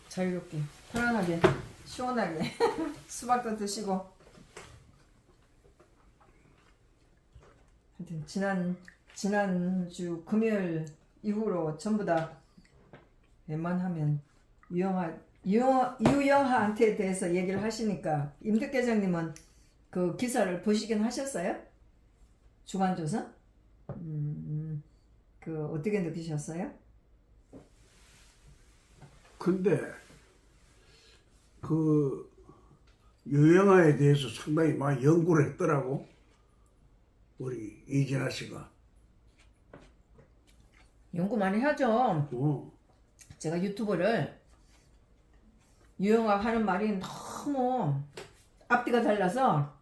자유롭게 편안하게 시원하게 수박도 드시고. 하여튼 지난주 금요일 이후로 전부 다 웬만하면 유영하한테 대해서 얘기를 하시니까 임득 계장님은 그 기사를 보시긴 하셨어요? 주간조선? 그 어떻게 느끼셨어요? 근데 그 유영아에 대해서 상당히 많이 연구를 했더라고. 우리 이진아 씨가. 연구 많이 하죠. 제가 유튜브를 유영아 하는 말이 너무 앞뒤가 달라서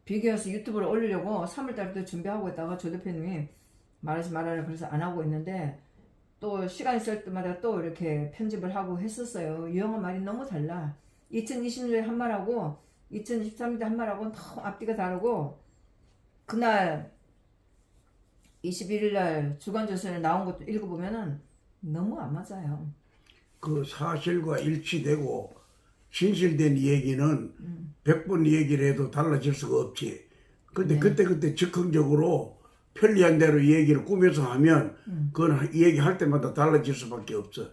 비교해서 유튜브를 올리려고 3월달부터 준비하고 있다가 조 대표님이 말하지 말아라 그래서 안 하고 있는데, 또 시간 있을 때마다 또 이렇게 편집을 하고 했었어요. 유영아 말이 너무 달라. 2020년에 한 말하고 2023년에 한 말하고 너무 앞뒤가 다르고, 그날 21일날 주간조선에 나온 것도 읽어보면은 너무 안 맞아요. 그 사실과 일치되고 진실된 얘기는 100번 얘기를 해도 달라질 수가 없지. 근데 네. 그때 즉흥적으로 편리한 대로 얘기를 꾸며서 하면 그건 얘기할 때마다 달라질 수밖에 없어.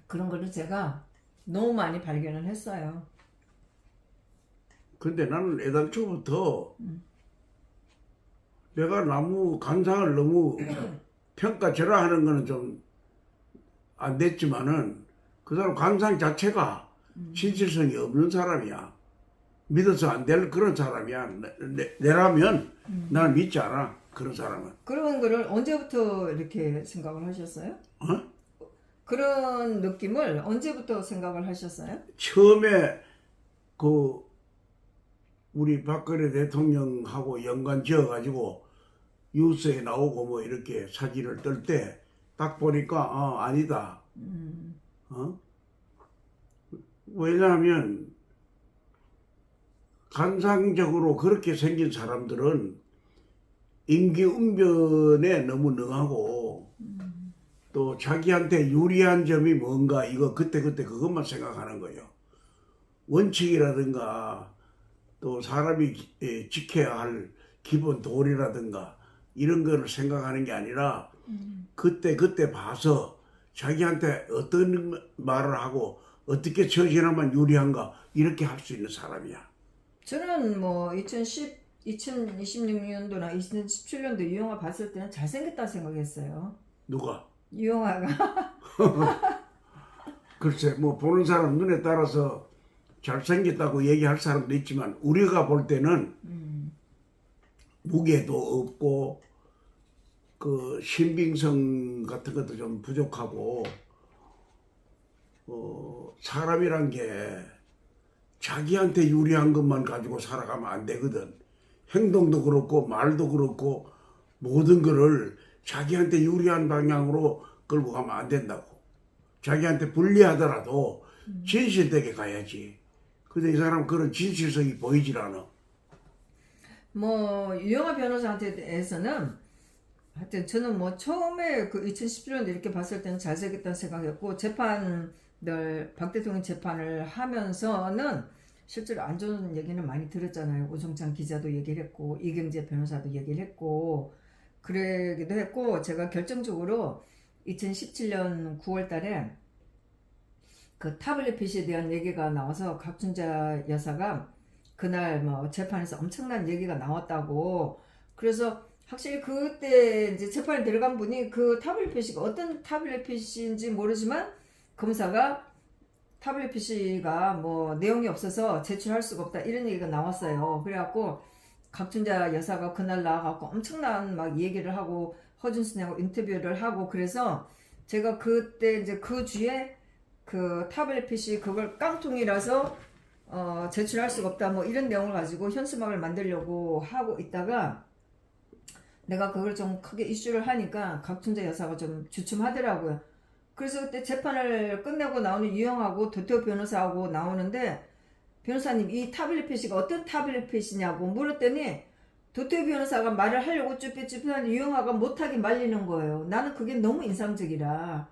그런 거를 제가 너무 많이 발견을 했어요. 근데 나는 애당초부터 내가 너무 관상을 너무 평가절하하는 거는 좀 안 됐지만은 그 사람 관상 자체가 진실성이 없는 사람이야. 믿어서 안 될 그런 사람이야. 내라면 나는 믿지 않아. 그런 사람은. 그런 거를 언제부터 이렇게 생각을 하셨어요? 그런 느낌을 언제부터 생각을 하셨어요? 처음에 그 우리 박근혜 대통령하고 연관 지어가지고 뉴스에 나오고 뭐 이렇게 사진을 뜰 때 딱 보니까 아니다. 왜냐하면 관상적으로 그렇게 생긴 사람들은 임기응변에 너무 능하고 또 자기한테 유리한 점이 뭔가 이거 그때 그것만 생각하는 거예요. 원칙이라든가 또 사람이 지켜야 할 기본 도리라든가 이런 거를 생각하는 게 아니라 그때 봐서 자기한테 어떤 말을 하고 어떻게 처신하면 유리한가 이렇게 할 수 있는 사람이야. 저는 뭐 2026년도나 2017년도 유영아 봤을 때는 잘생겼다 생각했어요. 누가? 유영아가. 글쎄 뭐 보는 사람 눈에 따라서 잘생겼다고 얘기할 사람도 있지만 우리가 볼 때는 무게도 없고 그 신빙성 같은 것도 좀 부족하고 사람이란 게 자기한테 유리한 것만 가지고 살아가면 안 되거든. 행동도 그렇고 말도 그렇고 모든 거를 자기한테 유리한 방향으로 끌고 가면 안 된다고. 자기한테 불리하더라도 진실되게 가야지. 근데 이 사람 그런 진실성이 보이질 않아. 뭐 유영아 변호사한테 대해서는 하여튼 저는 뭐 처음에 그 2017년도 이렇게 봤을 때는 잘생겼다는 생각이었고, 재판들 박 대통령 재판을 하면서는 실제로 안 좋은 얘기는 많이 들었잖아요. 오종찬 기자도 얘기를 했고 이경재 변호사도 얘기를 했고 그러기도 했고, 제가 결정적으로 2017년 9월 달에 그 타블렛 대한 얘기가 나와서 각춘자 여사가 그날 뭐 재판에서 엄청난 얘기가 나왔다고. 그래서 확실히 그때 이제 재판에 들어간 분이 그 타블렛 PC가 어떤 타블렛 PC인지 모르지만 검사가 타블렛 PC가 뭐 내용이 없어서 제출할 수가 없다 이런 얘기가 나왔어요. 그래갖고 각춘자 여사가 그날 나와갖고 엄청난 막 얘기를 하고 허준순하고 인터뷰를 하고, 그래서 제가 그때 이제 그 주에 그 타블렛 PC 그걸 깡통이라서 제출할 수가 없다 뭐 이런 내용을 가지고 현수막을 만들려고 하고 있다가 내가 그걸 좀 크게 이슈를 하니까 각춘자 여사가 좀 주춤하더라고요. 그래서 그때 재판을 끝내고 나오는 유영하고 도태우 변호사하고 나오는데, 변호사님 이 타블렛 PC가 어떤 타블렛 PC냐고 물었더니 도태우 변호사가 말을 하려고 쭈뼛쭈뼛 하는데 유영아가 못하게 말리는 거예요. 나는 그게 너무 인상적이라.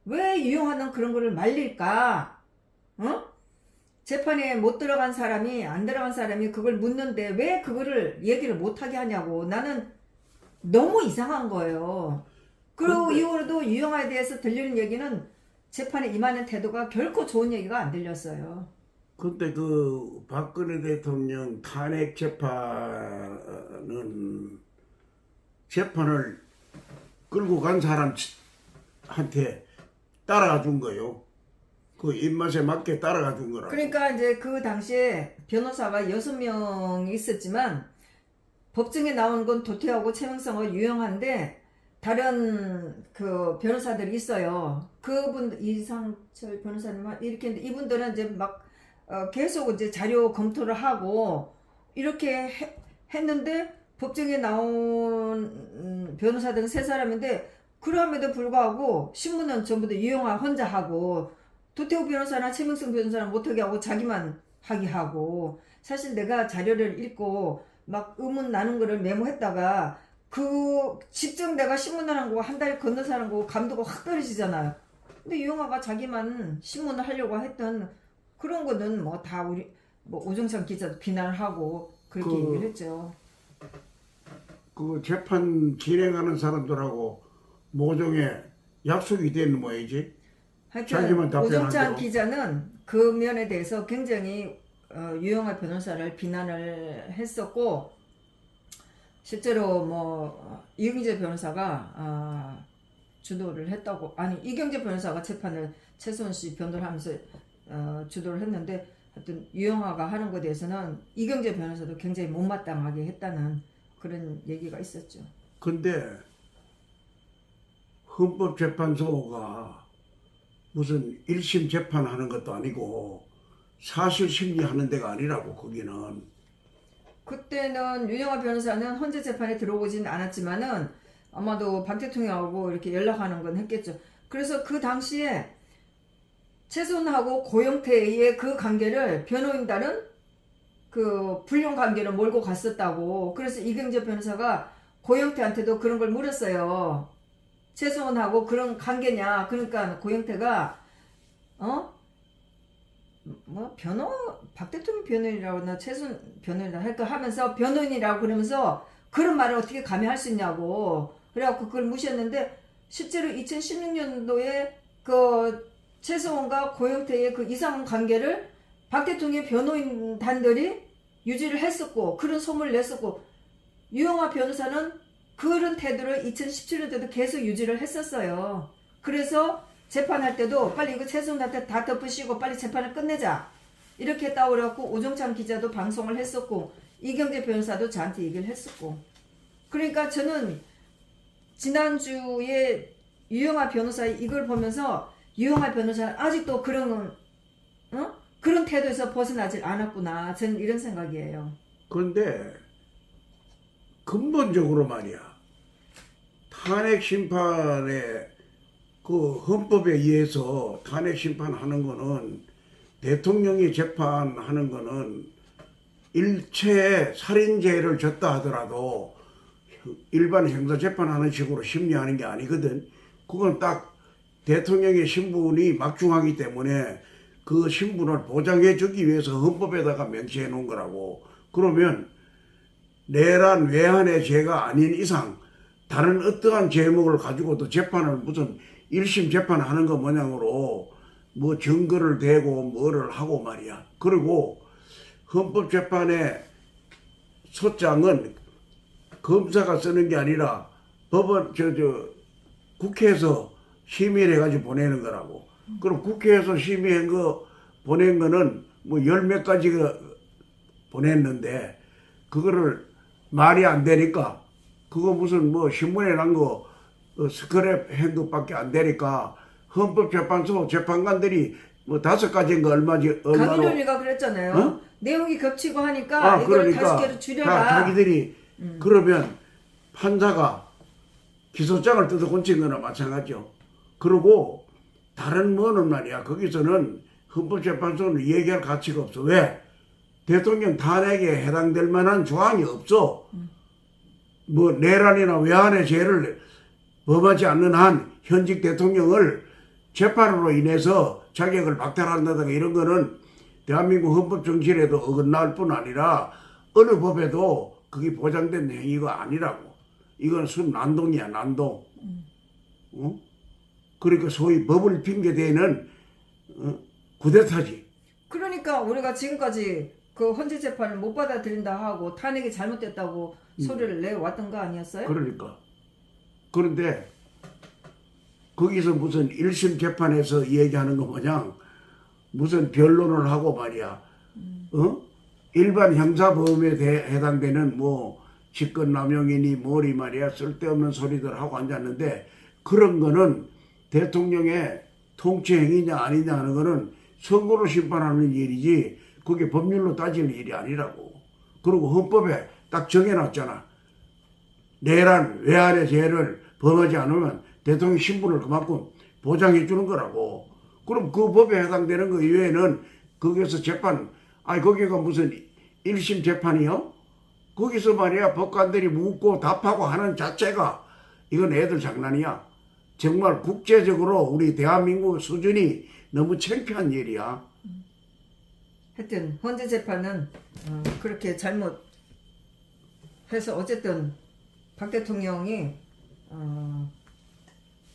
왜 유용하는 그런 거를 말릴까? 어? 재판에 못 들어간 사람이, 안 들어간 사람이 그걸 묻는데 왜 그거를 얘기를 못하게 하냐고. 나는 너무 이상한 거예요. 그리고 근데- 이후로도 유영아에 대해서 들리는 얘기는 재판에 임하는 태도가 결코 좋은 얘기가 안 들렸어요. 근데 그 박근혜 대통령 탄핵 재판은 재판을 끌고 간 사람한테 따라가 준 거예요. 그 입맛에 맞게 따라가 준 거라고. 그러니까 이제 그 당시에 변호사가 6명이 있었지만 법정에 나오는 건 도태하고 최명성하고 유영한데 다른 그 변호사들이 있어요. 그분 이상철 변호사님 이렇게 했는데 이분들은 이제 막 계속 이제 자료 검토를 하고 이렇게 했는데 법정에 나온 변호사들은 3사람인데 그럼에도 불구하고 신문은 전부 다 유영아 혼자 하고 도태우 변호사나 최명성 변호사는 못하게 하고 자기만 하게 하고 사실 내가 자료를 읽고 막 의문 나는 거를 메모했다가 그 직접 내가 신문을 한 거 한 달 건너사는 거 감도가 확 떨어지잖아요. 근데 유영아가 자기만 신문을 하려고 했던 그런 거는 뭐 다 우리 뭐 오정찬 기자도 비난을 하고 그렇게 그- 얘기를 했죠. 그 재판 진행하는 사람들하고 모종의 약속이 되는 모양이지. 자기만 하여튼 답변하도록. 오정찬 기자는 그 면에 대해서 굉장히 유영아 변호사를 비난을 했었고 실제로 뭐 이경재 변호사가 주도를 했다고 아니 이경재 변호사가 재판을 최소원 씨 변호를 하면서 주도를 했는데 하여튼 유영아가 하는 것에 대해서는 이경재 변호사도 굉장히 못마땅하게 했다는 그런 얘기가 있었죠. 근데 헌법재판소가 무슨 1심 재판하는 것도 아니고 사실 심리하는 데가 아니라고 거기는. 그때는 유영아 변호사는 헌재 재판에 들어오진 않았지만은 아마도 박 대통령하고 이렇게 연락하는 건 했겠죠. 그래서 그 당시에 최순하고 고영태의 그 관계를 변호인단은 그 불륜 관계를 몰고 갔었다고. 그래서 이경재 변호사가 고영태한테도 그런 걸 물었어요. 최순하고 그런 관계냐. 그러니까 고영태가 박 대통령 변호인이라고 나 최순 변호인이라고 할까 하면서 변호인이라고 그러면서 그런 말을 어떻게 감히 할 수 있냐고 그래갖고 그걸 무시했는데 실제로 2016년도에 그 최수원과 고영태의 그 이상한 관계를 박 대통령의 변호인단들이 유지를 했었고 그런 소문을 냈었고 유영아 변호사는 그런 태도를 2017년도에도 계속 유지를 했었어요. 그래서 재판할 때도 빨리 이거 최수원한테 다 덮으시고 빨리 재판을 끝내자 이렇게 했다고 그래갖고 오정찬 기자도 방송을 했었고 이경재 변호사도 저한테 얘기를 했었고 그러니까 저는 지난주에 유영아 변호사 이걸 보면서 유영아 변호사는 아직도 그런 그런 태도에서 벗어나질 않았구나 저는 이런 생각이에요. 그런데 근본적으로 말이야 탄핵 심판에 그 헌법에 의해서 탄핵 심판하는 거는 대통령이 재판하는 거는 일체 살인죄를 졌다 하더라도 일반 형사 재판하는 식으로 심리하는 게 아니거든. 그건 딱 대통령의 신분이 막중하기 때문에 그 신분을 보장해 주기 위해서 헌법에다가 명시해 놓은 거라고. 그러면 내란 외환의 죄가 아닌 이상 다른 어떠한 제목을 가지고도 재판을 무슨 1심 재판하는 거 모양으로 뭐 증거를 대고 뭐를 하고 말이야. 그리고 헌법재판의 소장은 검사가 쓰는 게 아니라 법원 국회에서 심의를 해가지고 보내는 거라고. 그럼 국회에서 심의한 거 보낸 거는 뭐 열 몇 가지가 보냈는데 그거를 말이 안 되니까 그거 무슨 뭐 신문에 난 거 스크랩 한 것밖에 안 되니까 헌법재판소 재판관들이 뭐 5가지인가 얼마로 강인훈이가 그랬잖아요. 내용이 겹치고 하니까 이걸 그러니까 5개로 줄여라. 자기들이 그러면 판사가 기소장을 뜯어 고친 거나 마찬가지죠. 그리고 다른 뭐는 말이야. 거기서는 헌법재판소는 얘기할 가치가 없어. 왜? 대통령 탄핵에 해당될 만한 조항이 없어. 뭐 내란이나 외환의 죄를 범하지 않는 한 현직 대통령을 재판으로 인해서 자격을 박탈한다든가 이런 거는 대한민국 헌법 정신에도 어긋날 뿐 아니라 어느 법에도 그게 보장된 행위가 아니라고. 이건 순난동이야, 난동. 어? 그러니까 소위 법을 핑계대는 구데타지. 그러니까 우리가 지금까지 그 헌재 재판을 못 받아들인다 하고 탄핵이 잘못됐다고 소리를 내왔던 거 아니었어요? 그러니까. 그런데 거기서 무슨 1심 재판에서 얘기하는 거 마냥 무슨 변론을 하고 말이야. 일반 형사범에 해당되는 뭐 직권남용이니 뭐리 말이야 쓸데없는 소리들 하고 앉았는데 그런 거는 대통령의 통치 행위냐 아니냐 하는 거는 선고로 심판하는 일이지 그게 법률로 따질 일이 아니라고. 그리고 헌법에 딱 정해놨잖아. 내란 외환의 죄를 범하지 않으면 대통령 신분을 그만큼 보장해 주는 거라고. 그럼 그 법에 해당되는 거 이외에는 거기서 재판, 아니 거기가 무슨 1심 재판이요? 거기서 말이야 법관들이 묻고 답하고 하는 자체가 이건 애들 장난이야. 정말 국제적으로 우리 대한민국 수준이 너무 창피한 일이야. 하여튼 헌재 재판은 그렇게 잘못해서 어쨌든 박 대통령이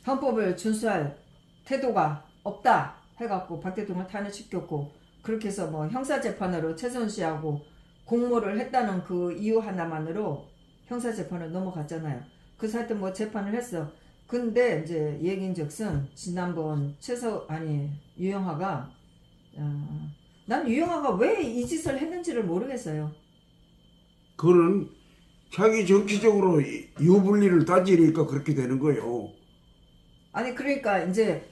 헌법을 준수할 태도가 없다 해갖고 박 대통령을 탄핵시켰고 그렇게 해서 뭐 형사재판으로 최선희 씨하고 공모를 했다는 그 이유 하나만으로 형사재판을 넘어갔잖아요. 그래서 하여튼 뭐 재판을 했어. 근데 이제 얘기인즉슨 지난번 유영하가 난 유영하가 왜 이 짓을 했는지를 모르겠어요. 그거는 자기 정치적으로 유불리를 따지니까 그렇게 되는 거예요. 아니 그러니까 이제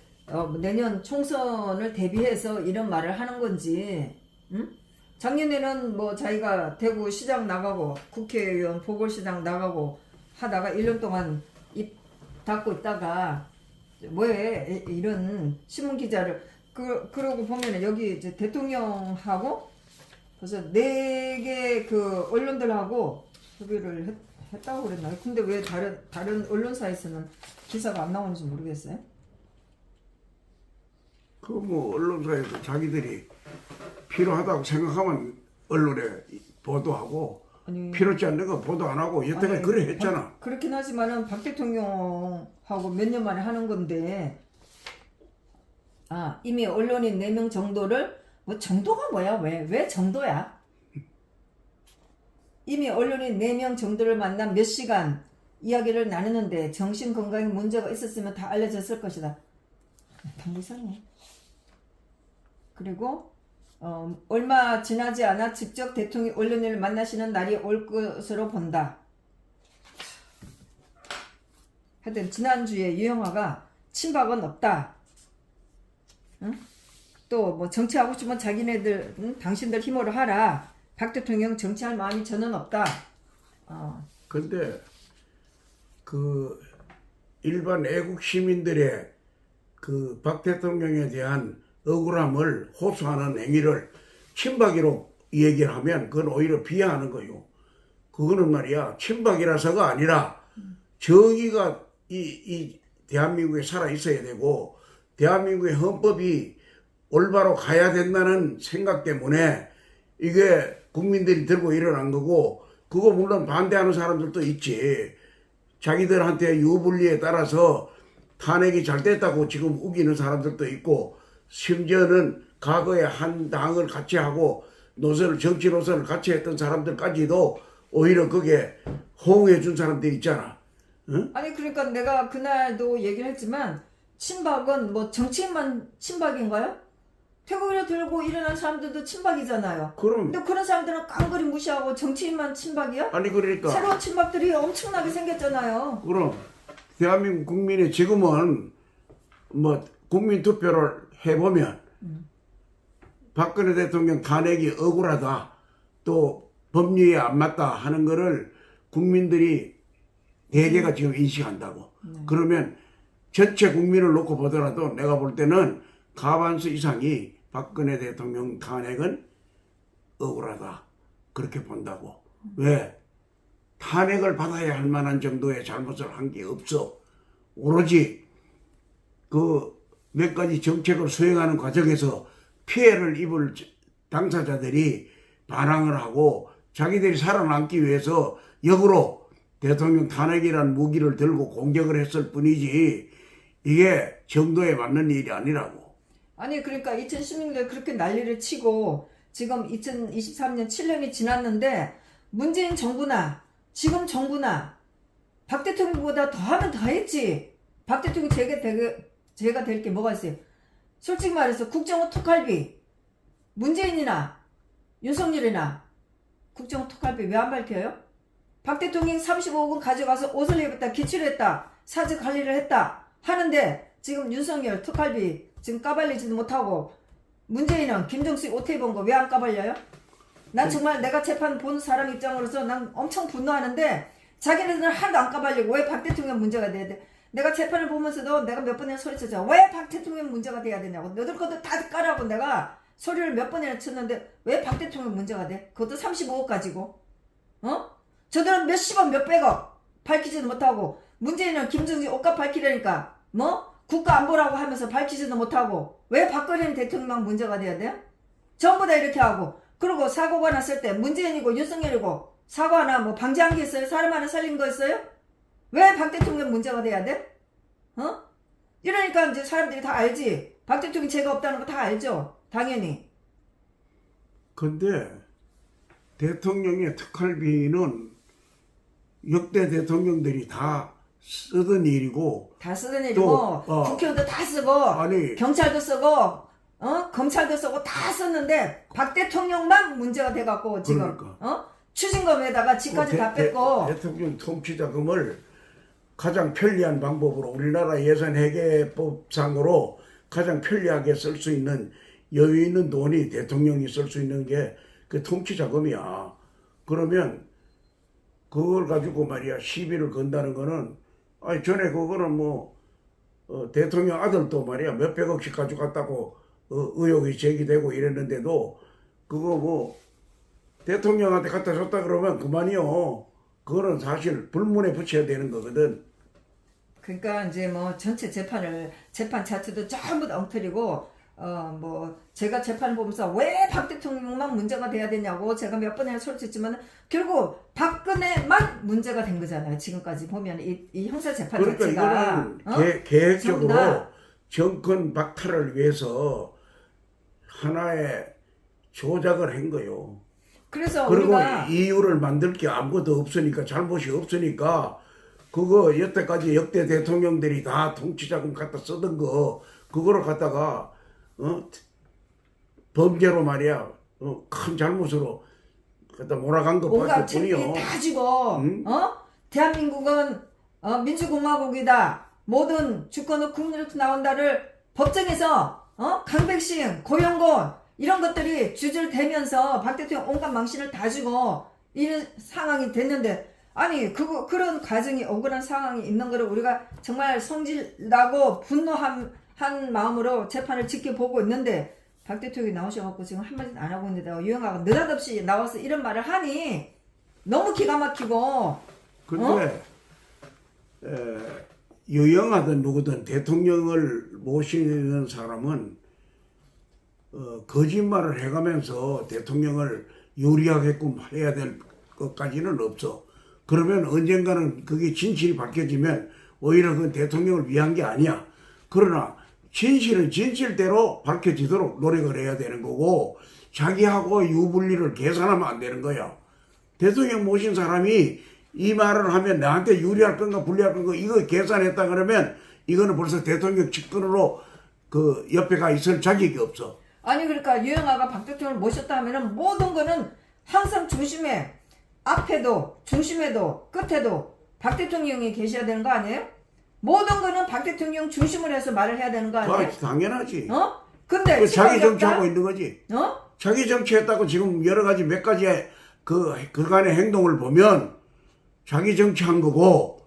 내년 총선을 대비해서 이런 말을 하는 건지, 응? 작년에는 뭐 자기가 대구 시장 나가고 국회의원 보궐시장 나가고 하다가 1년 동안 입 닫고 있다가 왜 이런 신문 기자를 그러고 보면은 여기 이제 대통령하고 벌써 4개 그 언론들하고 협의를 했다고 그랬나요? 근데 왜 다른 언론사에서는 기사가 안 나오는지 모르겠어요. 그 뭐 언론사에서 자기들이 필요하다고 생각하면 언론에 보도하고 아니, 필요치 않는 거 보도 안 하고 여태까지 아니, 그래 했잖아. 그렇긴 하지만은 박 대통령하고 몇 년 만에 하는 건데 이미 언론인 4명 정도를 뭐 정도가 뭐야? 왜 정도야? 이미 언론인 4명 정도를 만나 몇 시간 이야기를 나누는데 정신건강에 문제가 있었으면 다 알려졌을 것이다. 너무 이상해. 그리고 얼마 지나지 않아 직접 대통령이 언론인을 만나시는 날이 올 것으로 본다. 하여튼 지난주에 유영아가 친박은 없다. 응? 또 뭐 정치하고 싶으면 자기네들 당신들 힘으로 하라. 박 대통령 정치할 마음이 저는 없다. 근데 그 일반 애국 시민들의 그 박 대통령에 대한 억울함을 호소하는 행위를 친박이로 얘기를 하면 그건 오히려 비하하는 거요. 그거는 말이야 친박이라서가 아니라 정의가 이 대한민국에 살아 있어야 되고 대한민국의 헌법이 올바로 가야 된다는 생각 때문에 이게 국민들이 들고 일어난 거고 그거 물론 반대하는 사람들도 있지. 자기들한테 유불리에 따라서 탄핵이 잘 됐다고 지금 우기는 사람들도 있고 심지어는 과거에 한 당을 같이 하고 정치 노선을 같이 했던 사람들까지도 오히려 그게 호응해 준 사람들이 있잖아. 응? 아니 그러니까 내가 그날도 얘기를 했지만 친박은 뭐 정치인만 친박인가요? 태극기를 들고 일어난 사람들도 친박이잖아요. 그럼 근데 그런 사람들은 깡그리 무시하고 정치인만 친박이야? 아니 그러니까 새로운 친박들이 엄청나게 생겼잖아요. 그럼 대한민국 국민이 지금은 뭐 국민 투표를 해보면 박근혜 대통령 탄핵이 억울하다 또 법률에 안 맞다 하는 거를 국민들이 대개가 지금 인식한다고. 그러면 전체 국민을 놓고 보더라도 내가 볼 때는 과반수 이상이 박근혜 대통령 탄핵은 억울하다 그렇게 본다고. 왜? 탄핵을 받아야 할 만한 정도의 잘못을 한 게 없어. 오로지 그 몇 가지 정책을 수행하는 과정에서 피해를 입을 당사자들이 반항을 하고 자기들이 살아남기 위해서 역으로 대통령 탄핵이라는 무기를 들고 공격을 했을 뿐이지 이게 정도에 맞는 일이 아니라고. 아니 그러니까 2016년에 그렇게 난리를 치고 지금 2023년 7년이 지났는데 문재인 정부나 지금 정부나 박 대통령보다 더하면 더했지. 박 대통령이 제가 될 게 뭐가 있어요. 솔직히 말해서 국정원 톡할비 문재인이나 윤석열이나 국정원 톡할비 왜 안 밝혀요? 박 대통령이 35억 원 가져가서 옷을 입었다 기치를 했다 사직 관리를 했다 하는데 지금 윤석열 톡할비 지금 까발리지도 못하고 문재인은 김정숙 옷 입은 거 왜 안 까발려요? 난 정말 내가 재판 본 사람 입장으로서 난 엄청 분노하는데 자기네들은 하나도 안 까발리고 왜 박 대통령 문제가 돼야 돼? 내가 재판을 보면서도 내가 몇 번이나 소리쳤잖아. 왜 박 대통령 문제가 돼야 되냐고. 너들 것도 다 까라고 내가 소리를 몇 번이나 쳤는데 왜 박 대통령 문제가 돼? 그것도 35억 가지고. 어? 저들은 몇십억 몇백억 밝히지도 못하고 문재인은 김정지 옷값 밝히려니까 뭐? 국가 안보라고 하면서 밝히지도 못하고 왜 박근혜 대통령만 문제가 돼야 돼요? 전부 다 이렇게 하고 그리고 사고가 났을 때 문재인이고 윤석열이고 사고 하나 뭐 방지한 게 있어요? 사람 하나 살린 거 있어요? 왜 박 대통령 문제가 돼야 돼? 어? 이러니까 이제 사람들이 다 알지. 박 대통령이 죄가 없다는 거 다 알죠. 당연히. 근데 대통령의 특활비는 역대 대통령들이 다 쓰던 일이고 다 쓰던 일이고 국회의원도 다 쓰고 아니 경찰도 쓰고 검찰도 쓰고 다 썼는데 박 대통령만 문제가 돼갖고 지금 그러니까. 추징금에다가 지까지 다 뺐고 대통령 통치자금을 가장 편리한 방법으로 우리나라 예산회계법상으로 가장 편리하게 쓸 수 있는 여유 있는 돈이 대통령이 쓸 수 있는 게 그 통치자금이야. 그러면 그걸 가지고 말이야 시비를 건다는 거는 아니 전에 그거는 뭐 대통령 아들도 말이야 몇백억씩 가져갔다고 의혹이 제기되고 이랬는데도 그거 뭐 대통령한테 갖다 줬다 그러면 그만이요. 그거는 사실 불문에 붙여야 되는 거거든. 그러니까 이제 뭐 전체 재판 자체도 전부 다 엉터리고 뭐 제가 재판을 보면서 왜 박 대통령만 문제가 돼야 되냐고 제가 몇 번이나 소리쳤지만 결국 박근혜만 문제가 된 거잖아요. 지금까지 보면 이 형사 재판 그러니까 자체가 이거는 계획적으로 정권 박탈을 위해서 하나의 조작을 한 거요. 그래서 그리고 우리가 이유를 만들 게 아무것도 없으니까 잘못이 없으니까 그거 여태까지 역대 대통령들이 다 통치자금 갖다 쓰던 거 그거를 갖다가 범죄로 말이야 큰 잘못으로 갖다 몰아간 것 온갖 밖에 뿐이요. 책임이 다 지고 대한민국은 민주공화국이다. 모든 주권은 국민으로부터 나온다를 법정에서 강백신, 고영곤 이런 것들이 주줄 대면서 박 대통령 온갖 망신을 다 주고 이런 상황이 됐는데 아니 그런 과정이 억울한 상황이 있는 거를 우리가 정말 성질나고 분노한 마음으로 재판을 지켜보고 있는데 박 대통령이 나오셔갖고 지금 한마디도 안 하고 있는데 유영아가 느닷없이 나와서 이런 말을 하니 너무 기가 막히고 근데 유영하든 누구든 대통령을 모시는 사람은 거짓말을 해가면서 대통령을 유리하게끔 해야 될 것까지는 없어. 그러면 언젠가는 그게 진실이 밝혀지면 오히려 그건 대통령을 위한 게 아니야. 그러나 진실은 진실대로 밝혀지도록 노력을 해야 되는 거고 자기하고 유불리를 계산하면 안 되는 거야. 대통령 모신 사람이 이 말을 하면 나한테 유리할 건가 불리할 건가 이거 계산했다 그러면 이거는 벌써 대통령 측근으로 그 옆에 가 있을 자격이 없어. 아니 그러니까 유영아가 박 대통령을 모셨다 하면은 모든 거는 항상 중심에 앞에도 중심에도 끝에도 박 대통령이 계셔야 되는 거 아니에요? 모든 거는 박 대통령 중심으로 해서 말을 해야 되는 거 아니에요? 당연하지. 근데 자기 정치하고 있는 거지. 어? 자기 정치했다고 지금 여러 가지 몇 가지의 그간의 행동을 보면 자기 정치한 거고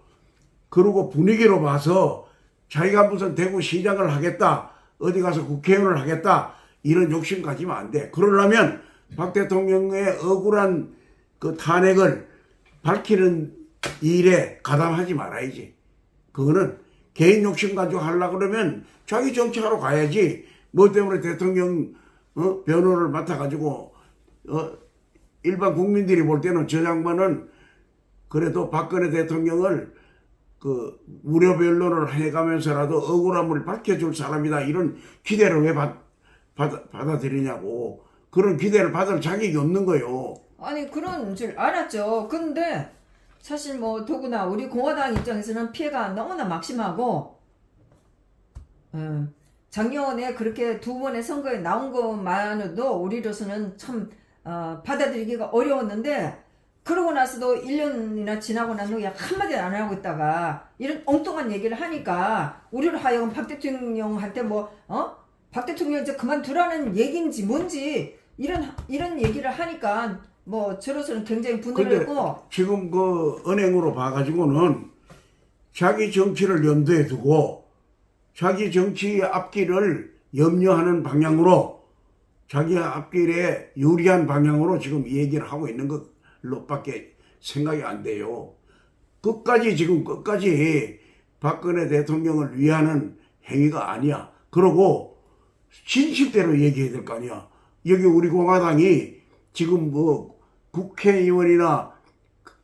그리고 분위기로 봐서 자기가 무슨 대구 시장을 하겠다 어디 가서 국회의원을 하겠다 이런 욕심 가지면 안 돼. 그러려면 박 대통령의 억울한 그 탄핵을 밝히는 일에 가담하지 말아야지. 그거는 개인 욕심 가지고 하려고 그러면 자기 정치하러 가야지. 뭐 때문에 대통령 변호를 맡아가지고 일반 국민들이 볼 때는 저 양반은 그래도 박근혜 대통령을 그 무료 변론을 해가면서라도 억울함을 밝혀줄 사람이다. 이런 기대를 왜 받아들이냐고. 그런 기대를 받을 자격이 없는 거요. 아니 그런 줄 알았죠. 근데 사실 뭐 더구나 우리 공화당 입장에서는 피해가 너무나 막심하고 작년에 그렇게 두 번의 선거에 나온 것만으로도 우리로서는 참 받아들이기가 어려웠는데 그러고 나서도 1년이나 지나고 난 후에 한마디 안 하고 있다가 이런 엉뚱한 얘기를 하니까 우리를 하여금 박 대통령한테 박 대통령 이제 그만두라는 얘기인지 뭔지 이런 얘기를 하니까 뭐 저로서는 굉장히 분노를 근데 했고 지금 그 은행으로 봐가지고는 자기 정치를 염두에 두고 자기 정치 앞길을 염려하는 방향으로 자기 앞길에 유리한 방향으로 지금 이 얘기를 하고 있는 것로밖에 생각이 안 돼요. 끝까지 박근혜 대통령을 위하는 행위가 아니야. 그러고 진실대로 얘기해야 될 거 아니야. 여기 우리 공화당이 지금 뭐 국회의원이나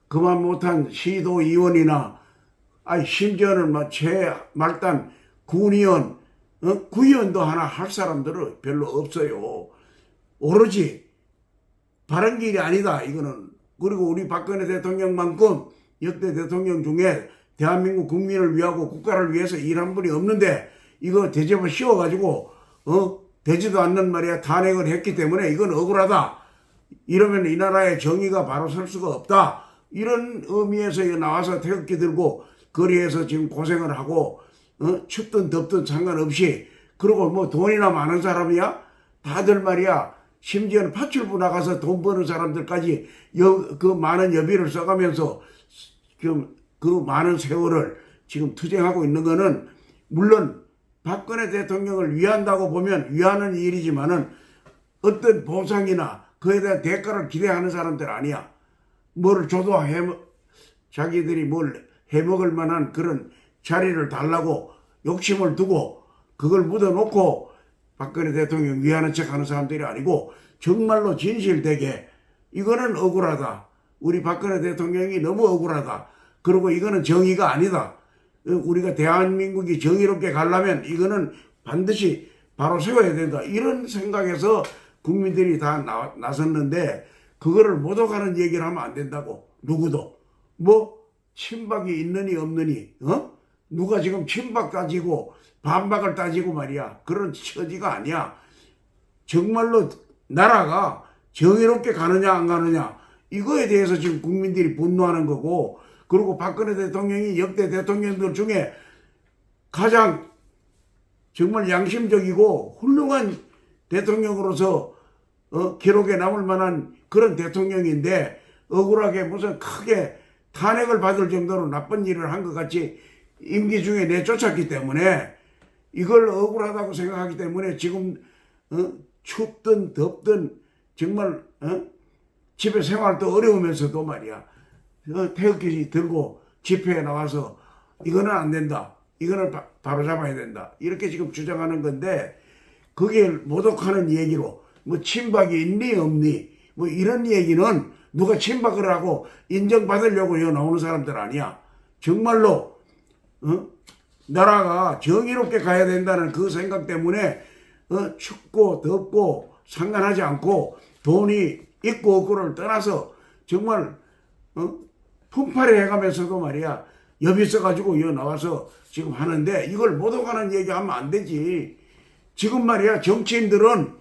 그만 못한 시도의원이나 심지어는 뭐 말단 군의원, 구의원도 하나 할 사람들은 별로 없어요. 오로지 바른 길이 아니다 이거는. 그리고 우리 박근혜 대통령만큼 역대 대통령 중에 대한민국 국민을 위하고 국가를 위해서 일한 분이 없는데 이거 대접을 씌워가지고 되지도 않는 말이야 탄핵을 했기 때문에 이건 억울하다. 이러면 이 나라의 정의가 바로 설 수가 없다. 이런 의미에서 나와서 태극기 들고 거리에서 지금 고생을 하고 춥든 덥든 상관없이 그리고 뭐 돈이나 많은 사람이야 다들 말이야 심지어는 파출부 나가서 돈 버는 사람들까지 그 많은 여비를 써가면서 지금 그 많은 세월을 지금 투쟁하고 있는 거는 물론 박근혜 대통령을 위한다고 보면 위하는 일이지만은 어떤 보상이나 그에 대한 대가를 기대하는 사람들 아니야. 뭐를 줘도 자기들이 뭘 해먹을 만한 그런 자리를 달라고 욕심을 두고 그걸 묻어놓고 박근혜 대통령 위하는 척 하는 사람들이 아니고 정말로 진실되게 이거는 억울하다. 우리 박근혜 대통령이 너무 억울하다. 그리고 이거는 정의가 아니다. 우리가 대한민국이 정의롭게 가려면 이거는 반드시 바로 세워야 된다. 이런 생각에서 국민들이 다 나섰는데 그거를 못 오가는 얘기를 하면 안 된다고. 누구도. 뭐 친박이 있느니 없느니 누가 지금 친박 따지고 반박을 따지고 말이야. 그런 처지가 아니야. 정말로 나라가 정의롭게 가느냐 안 가느냐 이거에 대해서 지금 국민들이 분노하는 거고 그리고 박근혜 대통령이 역대 대통령들 중에 가장 정말 양심적이고 훌륭한 대통령으로서 기록에 남을 만한 그런 대통령인데 억울하게 무슨 크게 탄핵을 받을 정도로 나쁜 일을 한 것 같이 임기 중에 내쫓았기 때문에 이걸 억울하다고 생각하기 때문에 지금 춥든 덥든 정말 집에 생활도 어려우면서도 말이야 태극기 들고 집회에 나와서 이거는 안 된다. 이거는 바로 잡아야 된다. 이렇게 지금 주장하는 건데 그게 모독하는 얘기로 뭐 친박이 있니 없니 뭐 이런 얘기는 누가 친박을 하고 인정받으려고 여기 나오는 사람들 아니야. 정말로 나라가 정의롭게 가야 된다는 그 생각 때문에 춥고 덥고 상관하지 않고 돈이 있고 없고를 떠나서 정말 품팔이 해가면서도 말이야 여비 써가지고 여기 나와서 지금 하는데 이걸 못 오가는 얘기하면 안 되지. 지금 말이야 정치인들은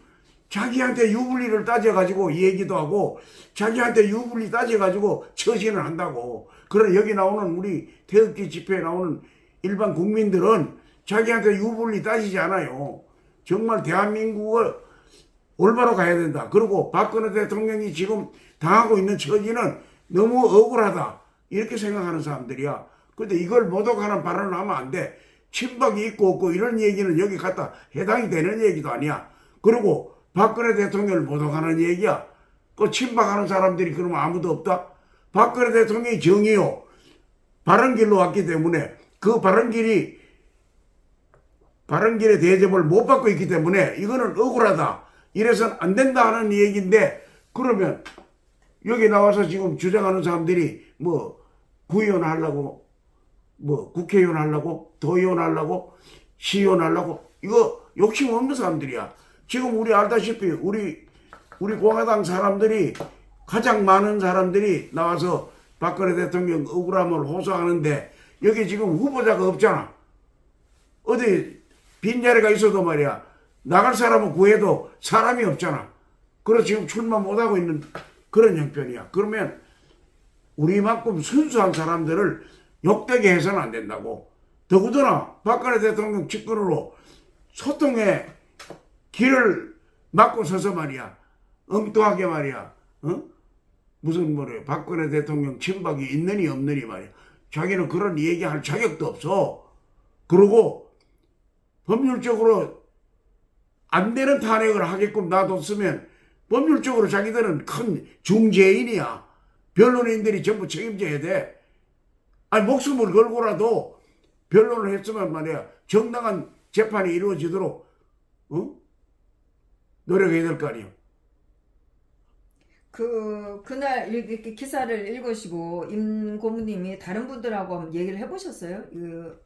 자기한테 유불리를 따져가지고 얘기도 하고 자기한테 유불리 따져가지고 처신을 한다고. 그러나 여기 나오는 우리 태극기 집회에 나오는 일반 국민들은 자기한테 유불리 따지지 않아요. 정말 대한민국을 올바로 가야 된다. 그리고 박근혜 대통령이 지금 당하고 있는 처지는 너무 억울하다. 이렇게 생각하는 사람들이야. 근데 이걸 모독하는 발언을 하면 안 돼. 친박이 있고 없고 이런 얘기는 여기 갖다 해당이 되는 얘기도 아니야. 그리고 박근혜 대통령을 모독하는 얘기야. 그 친박하는 사람들이 그러면 아무도 없다? 박근혜 대통령이 정의요. 바른 길로 왔기 때문에 그 바른 길이 바른길의 대접을 못 받고 있기 때문에 이거는 억울하다. 이래서는 안 된다 하는 얘기인데, 그러면 여기 나와서 지금 주장하는 사람들이 뭐 구의원 하려고, 뭐 국회의원 하려고, 도의원 하려고, 시의원 하려고, 이거 욕심 없는 사람들이야. 지금 우리 알다시피 우리 공화당 사람들이, 가장 많은 사람들이 나와서 박근혜 대통령 억울함을 호소하는데 여기 지금 후보자가 없잖아. 어디 빈자리가 있어도 말이야, 나갈 사람을 구해도 사람이 없잖아. 그래서 지금 출마 못하고 있는 그런 형편이야. 그러면 우리만큼 순수한 사람들을 욕되게 해서는 안 된다고. 더구나 박근혜 대통령 직권으로 소통의 길을 막고 서서 말이야, 엉뚱하게 말이야, 무슨 뭐래, 박근혜 대통령 친박이 있느니 없느니 말이야, 자기는 그런 얘기할 자격도 없어. 그러고 법률적으로 안 되는 탄핵을 하게끔 놔뒀으면 법률적으로 자기들은 큰 중죄인이야. 변론인들이 전부 책임져야 돼. 아니, 목숨을 걸고라도 변론을 했으면 말이야, 정당한 재판이 이루어지도록 노력해야 될 거 아니에요. 그날 이렇게 기사를 읽으시고 임 고모님이 다른 분들하고 얘기를 해보셨어요?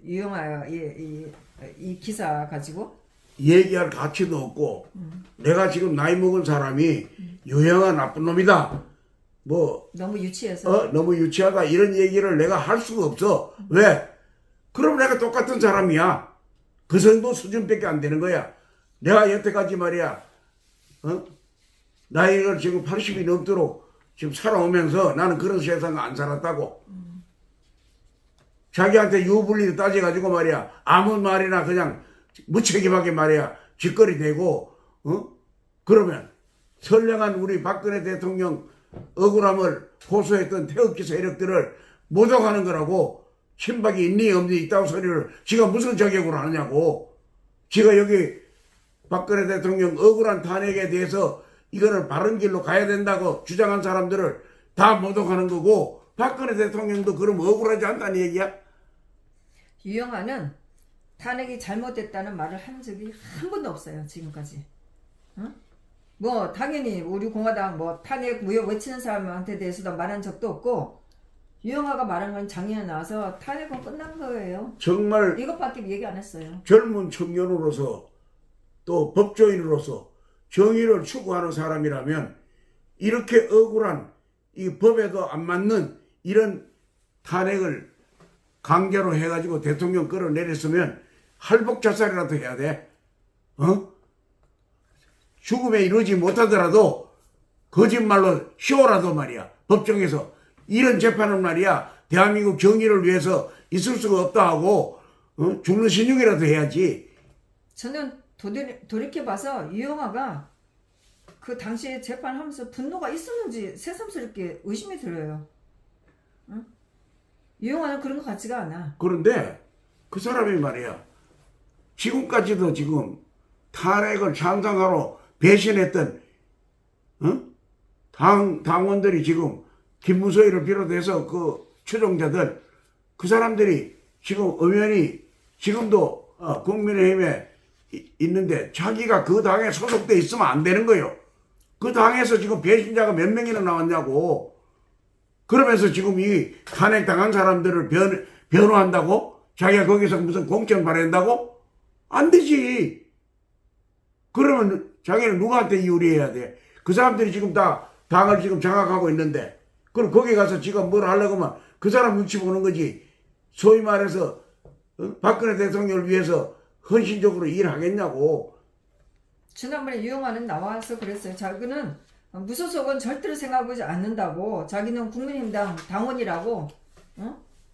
유영아 이 기사 가지고? 얘기할 가치도 없고, 내가 지금 나이 먹은 사람이 유형아 나쁜 놈이다, 뭐 너무 유치해서? 너무 유치하다, 이런 얘기를 내가 할 수가 없어. 왜? 그럼 내가 똑같은 사람이야. 그 정도 수준밖에 안 되는 거야. 내가 여태까지 말이야, 나이를 지금 80이 넘도록 지금 살아오면서 나는 그런 세상 안 살았다고. 자기한테 유불리 따져가지고 말이야, 아무 말이나 그냥 무책임하게 말이야 짓거리 대고, 그러면 선량한 우리 박근혜 대통령 억울함을 호소했던 태극기 세력들을 모독하는 거라고. 친박이 있니 없니 있다고 소리를 지가 무슨 자격으로 하느냐고. 지가 여기 박근혜 대통령 억울한 탄핵에 대해서 이거는 바른 길로 가야 된다고 주장한 사람들을 다 모독하는 거고, 박근혜 대통령도 그럼 억울하지 않다는 얘기야? 유영아는 탄핵이 잘못됐다는 말을 한 적이 한 번도 없어요, 지금까지. 뭐 당연히 우리 공화당 뭐 탄핵 무효 외치는 사람한테 대해서도 말한 적도 없고, 유영아가 말한 건 작년에 나와서 탄핵은 끝난 거예요. 정말 이것밖에 얘기 안 했어요. 젊은 청년으로서 또 법조인으로서 정의를 추구하는 사람이라면 이렇게 억울한, 이 법에도 안 맞는 이런 탄핵을 강제로 해가지고 대통령 끌어내렸으면 할복 자살이라도 해야 돼. 죽음에 이르지 못하더라도 거짓말로 쇼라도 말이야, 법정에서 이런 재판은 말이야 대한민국 정의를 위해서 있을 수가 없다 하고 죽는 신용이라도 해야지. 저는 돌이켜봐서 유영아가 그 당시에 재판하면서 분노가 있었는지 새삼스럽게 의심이 들어요. 유영아는 그런 것 같지가 않아. 그런데 그 사람이 말이야, 지금까지도 지금 탄핵을 찬성하러 배신했던 당원들이 지금 김무소희를 비롯해서 그 추종자들, 그 사람들이 지금 엄연히 지금도 국민의힘에 있는데 자기가 그 당에 소속돼 있으면 안 되는 거예요. 그 당에서 지금 배신자가 몇 명이나 나왔냐고. 그러면서 지금 이 탄핵 당한 사람들을 변호한다고? 자기가 거기서 무슨 공천 발휘한다고? 안 되지. 그러면 자기는 누구한테 유리해야 돼? 그 사람들이 지금 다 당을 지금 장악하고 있는데, 그럼 거기 가서 지가 뭘 하려고 하면 그 사람 눈치 보는 거지. 소위 말해서 박근혜 대통령을 위해서 헌신적으로 일하겠냐고. 지난번에 유영아는 나와서 그랬어요. 자기는 무소속은 절대로 생각하지 않는다고. 자기는 국민의힘당 당원이라고.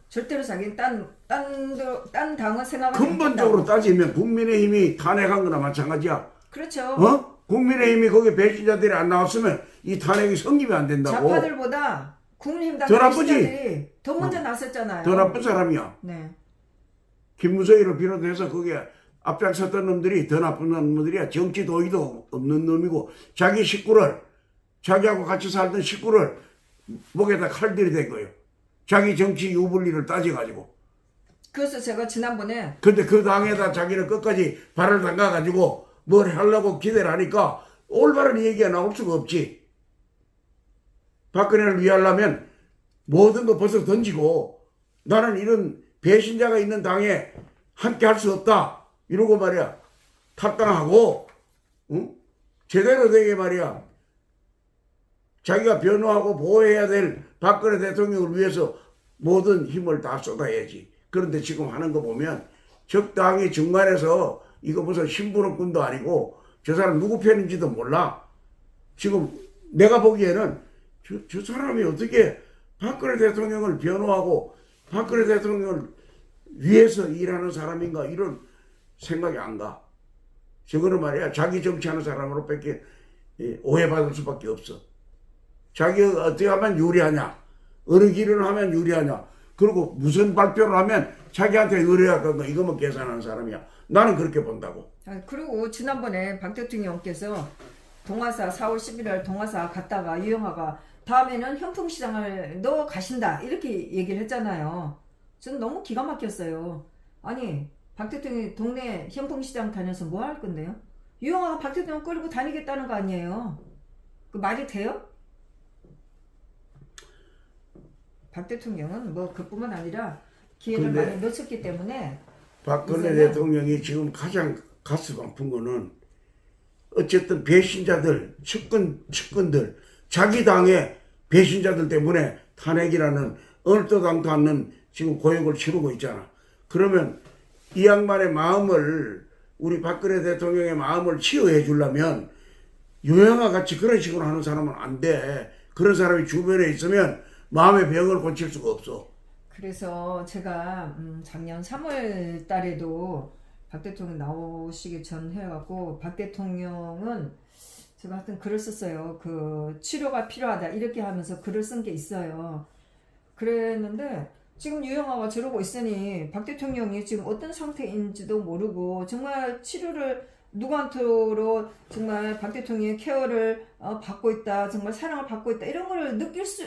절대로 자기는 딴 당은 생각하지 않는다고. 근본적으로 따지면 국민의힘이 탄핵한 거나 마찬가지야. 그렇죠. 국민의힘이 거기 배신자들이 안 나왔으면 이 탄핵이 성립이 안 된다고. 좌파들보다 국민의힘당 더 나쁘지? 배신자들이 더 먼저 나섰잖아요. 더 나쁜 사람이야. 네. 김무성이를 비롯해서 거기에 앞장섰던 놈들이 더 나쁜 놈들이야. 정치 도의도 없는 놈이고, 자기 식구를, 자기하고 같이 살던 식구를 목에다 칼들이 댄 거예요. 자기 정치 유불리를 따져가지고. 그래서 제가 지난번에 근데 그 당에다 자기는 끝까지 발을 담가가지고 뭘 하려고 기대를 하니까 올바른 얘기가 나올 수가 없지. 박근혜를 위하려면 모든 거 벌써 던지고 나는 이런 배신자가 있는 당에 함께 할 수 없다. 이러고 말이야. 탈당하고, 응? 제대로 되게 말이야. 자기가 변호하고 보호해야 될 박근혜 대통령을 위해서 모든 힘을 다 쏟아야지. 그런데 지금 하는 거 보면 적당히 중간에서 이거 무슨 심부름꾼도 아니고 저 사람 누구 편인지도 몰라. 지금 내가 보기에는 저 사람이 어떻게 박근혜 대통령을 변호하고 박근혜 대통령을 위해서 일하는 사람인가 이런 생각이 안 가. 저거는 말이야 자기 정치하는 사람으로 밖에 오해받을 수밖에 없어. 자기가 어떻게 하면 유리하냐, 어느 길을 하면 유리하냐, 그리고 무슨 발표를 하면 자기한테 의뢰할 건가 이것만 계산하는 사람이야. 나는 그렇게 본다고. 그리고 지난번에 박 대통령께서 동화사 4월 11일 동화사 갔다가 유영아가 다음에는 현풍시장을 너 가신다 이렇게 얘기를 했잖아요. 저는 너무 기가 막혔어요. 아니 박 대통령이 동네 현풍시장 다녀서 뭐 할 건데요? 유영아가 박 대통령 끌고 다니겠다는 거 아니에요? 그 말이 돼요? 박 대통령은 뭐 그뿐만 아니라 기회를 근데 많이 놓쳤기 때문에 박근혜 이제는 대통령이 지금 가장 가슴 아픈 거는 어쨌든 배신자들, 측근들, 자기 당의 배신자들 때문에 탄핵이라는 얼도 당도 않는 지금 고역을 치르고 있잖아. 그러면 이 양반의 마음을 우리 박근혜 대통령의 마음을 치유해 주려면 유영아 같이 그런 식으로 하는 사람은 안 돼. 그런 사람이 주변에 있으면 마음의 병을 고칠 수가 없어. 그래서 제가 작년 3월 달에도 박 대통령 나오시기 전 해갖고 박 대통령은 제가 하여튼 글을 썼어요. 그 치료가 필요하다 이렇게 하면서 글을 쓴 게 있어요. 그랬는데 지금 유영아가 저러고 있으니 박 대통령이 지금 어떤 상태인지도 모르고 정말 치료를 누구한테로 정말 박 대통령의 케어를 받고 있다, 정말 사랑을 받고 있다 이런 걸 느낄 수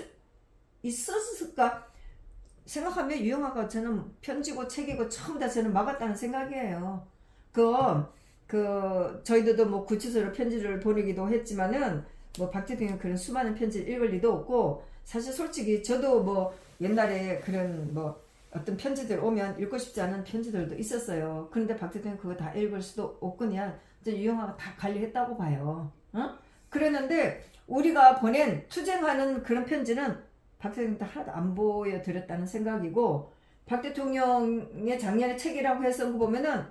있었을까 생각하면 유영아가 저는 편지고 책이고 전부 다 저는 막았다는 생각이에요. 저희들도 뭐 구치소로 편지를 보내기도 했지만은 뭐 박 대통령 그런 수많은 편지를 읽을 리도 없고 사실 솔직히 저도 뭐 옛날에 그런 뭐 어떤 편지들 오면 읽고 싶지 않은 편지들도 있었어요. 그런데 박 대통령 그거 다 읽을 수도 없거냐. 유영아가 다 관리했다고 봐요. 그랬는데 우리가 보낸 투쟁하는 그런 편지는 박 대통령도 하나도 안 보여드렸다는 생각이고 박 대통령의 작년에 책이라고 해서 보면은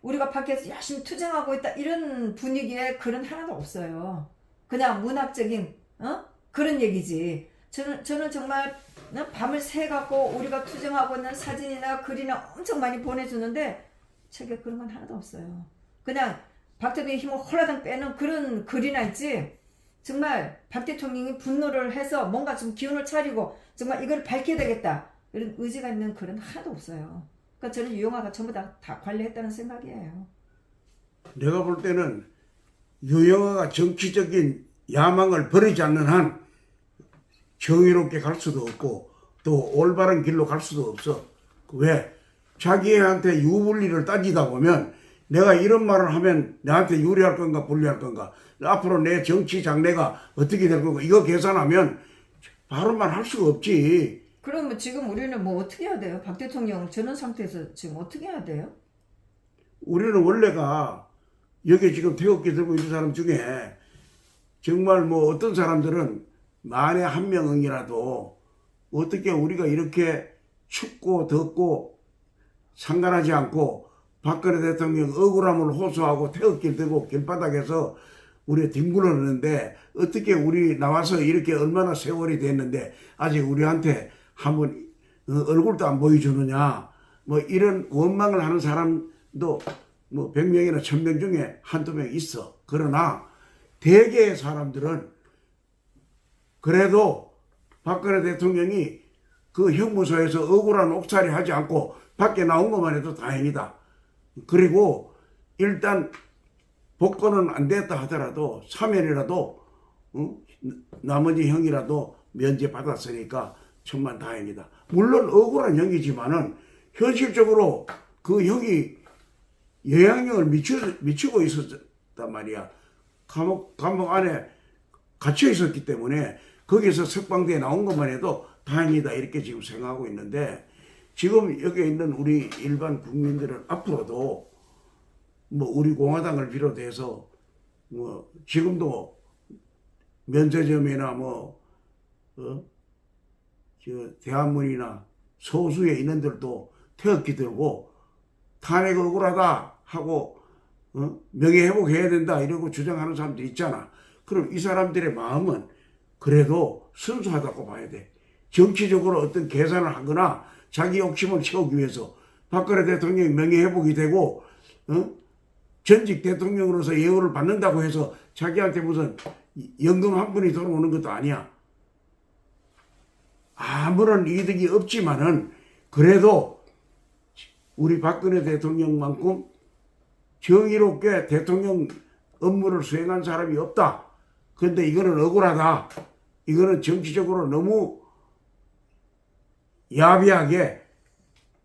우리가 밖에서 열심히 투쟁하고 있다 이런 분위기에 글은 하나도 없어요. 그냥 문학적인 그런 얘기지. 저는 정말 밤을 새갖고 우리가 투쟁하고 있는 사진이나 글이나 엄청 많이 보내주는데 책에 그런 건 하나도 없어요. 그냥 박 대통령의 힘을 홀라당 빼는 그런 글이나 있지. 정말 박 대통령이 분노를 해서 뭔가 좀 기운을 차리고 정말 이걸 밝혀야 되겠다 이런 의지가 있는 글은 하나도 없어요. 그러니까 저는 유영아가 전부 다 관리했다는 생각이에요. 내가 볼 때는 유영아가 정치적인 야망을 버리지 않는 한 정의롭게 갈 수도 없고 또 올바른 길로 갈 수도 없어. 왜? 자기한테 유불리를 따지다 보면 내가 이런 말을 하면 나한테 유리할 건가 불리할 건가, 앞으로 내 정치 장래가 어떻게 될 건가 이거 계산하면 바로 말할 수가 없지. 그러면 지금 우리는 뭐 어떻게 해야 돼요? 박 대통령 저런 상태에서 지금 어떻게 해야 돼요? 우리는 원래가 여기 지금 태극기 들고 있는 사람 중에 정말 뭐 어떤 사람들은 만에 한 명이라도 어떻게 우리가 이렇게 춥고 덥고 상관하지 않고 박근혜 대통령 억울함을 호소하고 태극기를 들고 길바닥에서 우리 뒹굴었는데 어떻게 우리 나와서 이렇게 얼마나 세월이 됐는데 아직 우리한테 한번 얼굴도 안 보여주느냐 뭐 이런 원망을 하는 사람도 뭐 100명이나 1000명 중에 한두 명 있어. 그러나 대개의 사람들은 그래도 박근혜 대통령이 그 형무소에서 억울한 옥살이 하지 않고 밖에 나온 것만 해도 다행이다. 그리고 일단 복권은 안 됐다 하더라도 사면이라도 나머지 형이라도 면제 받았으니까 천만 다행이다. 물론 억울한 형이지만은 현실적으로 그 형이 영향력을 미치고 있었단 말이야. 감옥 안에 갇혀 있었기 때문에 거기서 석방대에 나온 것만 해도 다행이다 이렇게 지금 생각하고 있는데, 지금 여기 있는 우리 일반 국민들은 앞으로도 뭐 우리 공화당을 비롯해서 뭐 지금도 면세점이나 대한문이나 소수에 있는 들도 태극기 들고 탄핵 억울하다 하고 명예회복해야 된다 이러고 주장하는 사람들 있잖아. 그럼 이 사람들의 마음은 그래도 순수하다고 봐야 돼. 정치적으로 어떤 계산을 하거나 자기 욕심을 채우기 위해서 박근혜 대통령이 명예회복이 되고 전직 대통령으로서 예우를 받는다고 해서 자기한테 무슨 연금 한 푼이 들어오는 것도 아니야. 아무런 이득이 없지만은 그래도 우리 박근혜 대통령만큼 정의롭게 대통령 업무를 수행한 사람이 없다. 근데 이거는 억울하다. 이거는 정치적으로 너무 야비하게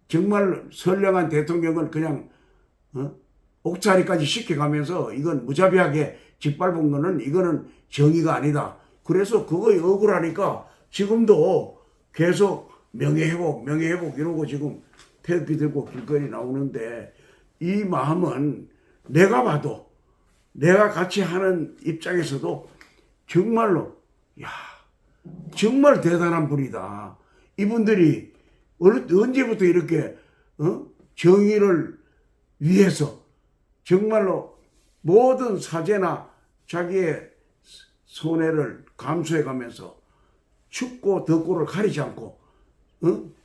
정말 선량한 대통령을 그냥 옥살이까지 시켜가면서 이건 무자비하게 짓밟은 거는 이거는 정의가 아니다. 그래서 그거에 억울하니까 지금도 계속 명예회복 이러고 지금 태극기 들고 길거리 나오는데, 이 마음은 내가 봐도 내가 같이 하는 입장에서도 정말로 정말 대단한 분이다. 이분들이 언제부터 이렇게 정의를 위해서 정말로 모든 사죄나 자기의 손해를 감수해 가면서 춥고 덥고를 가리지 않고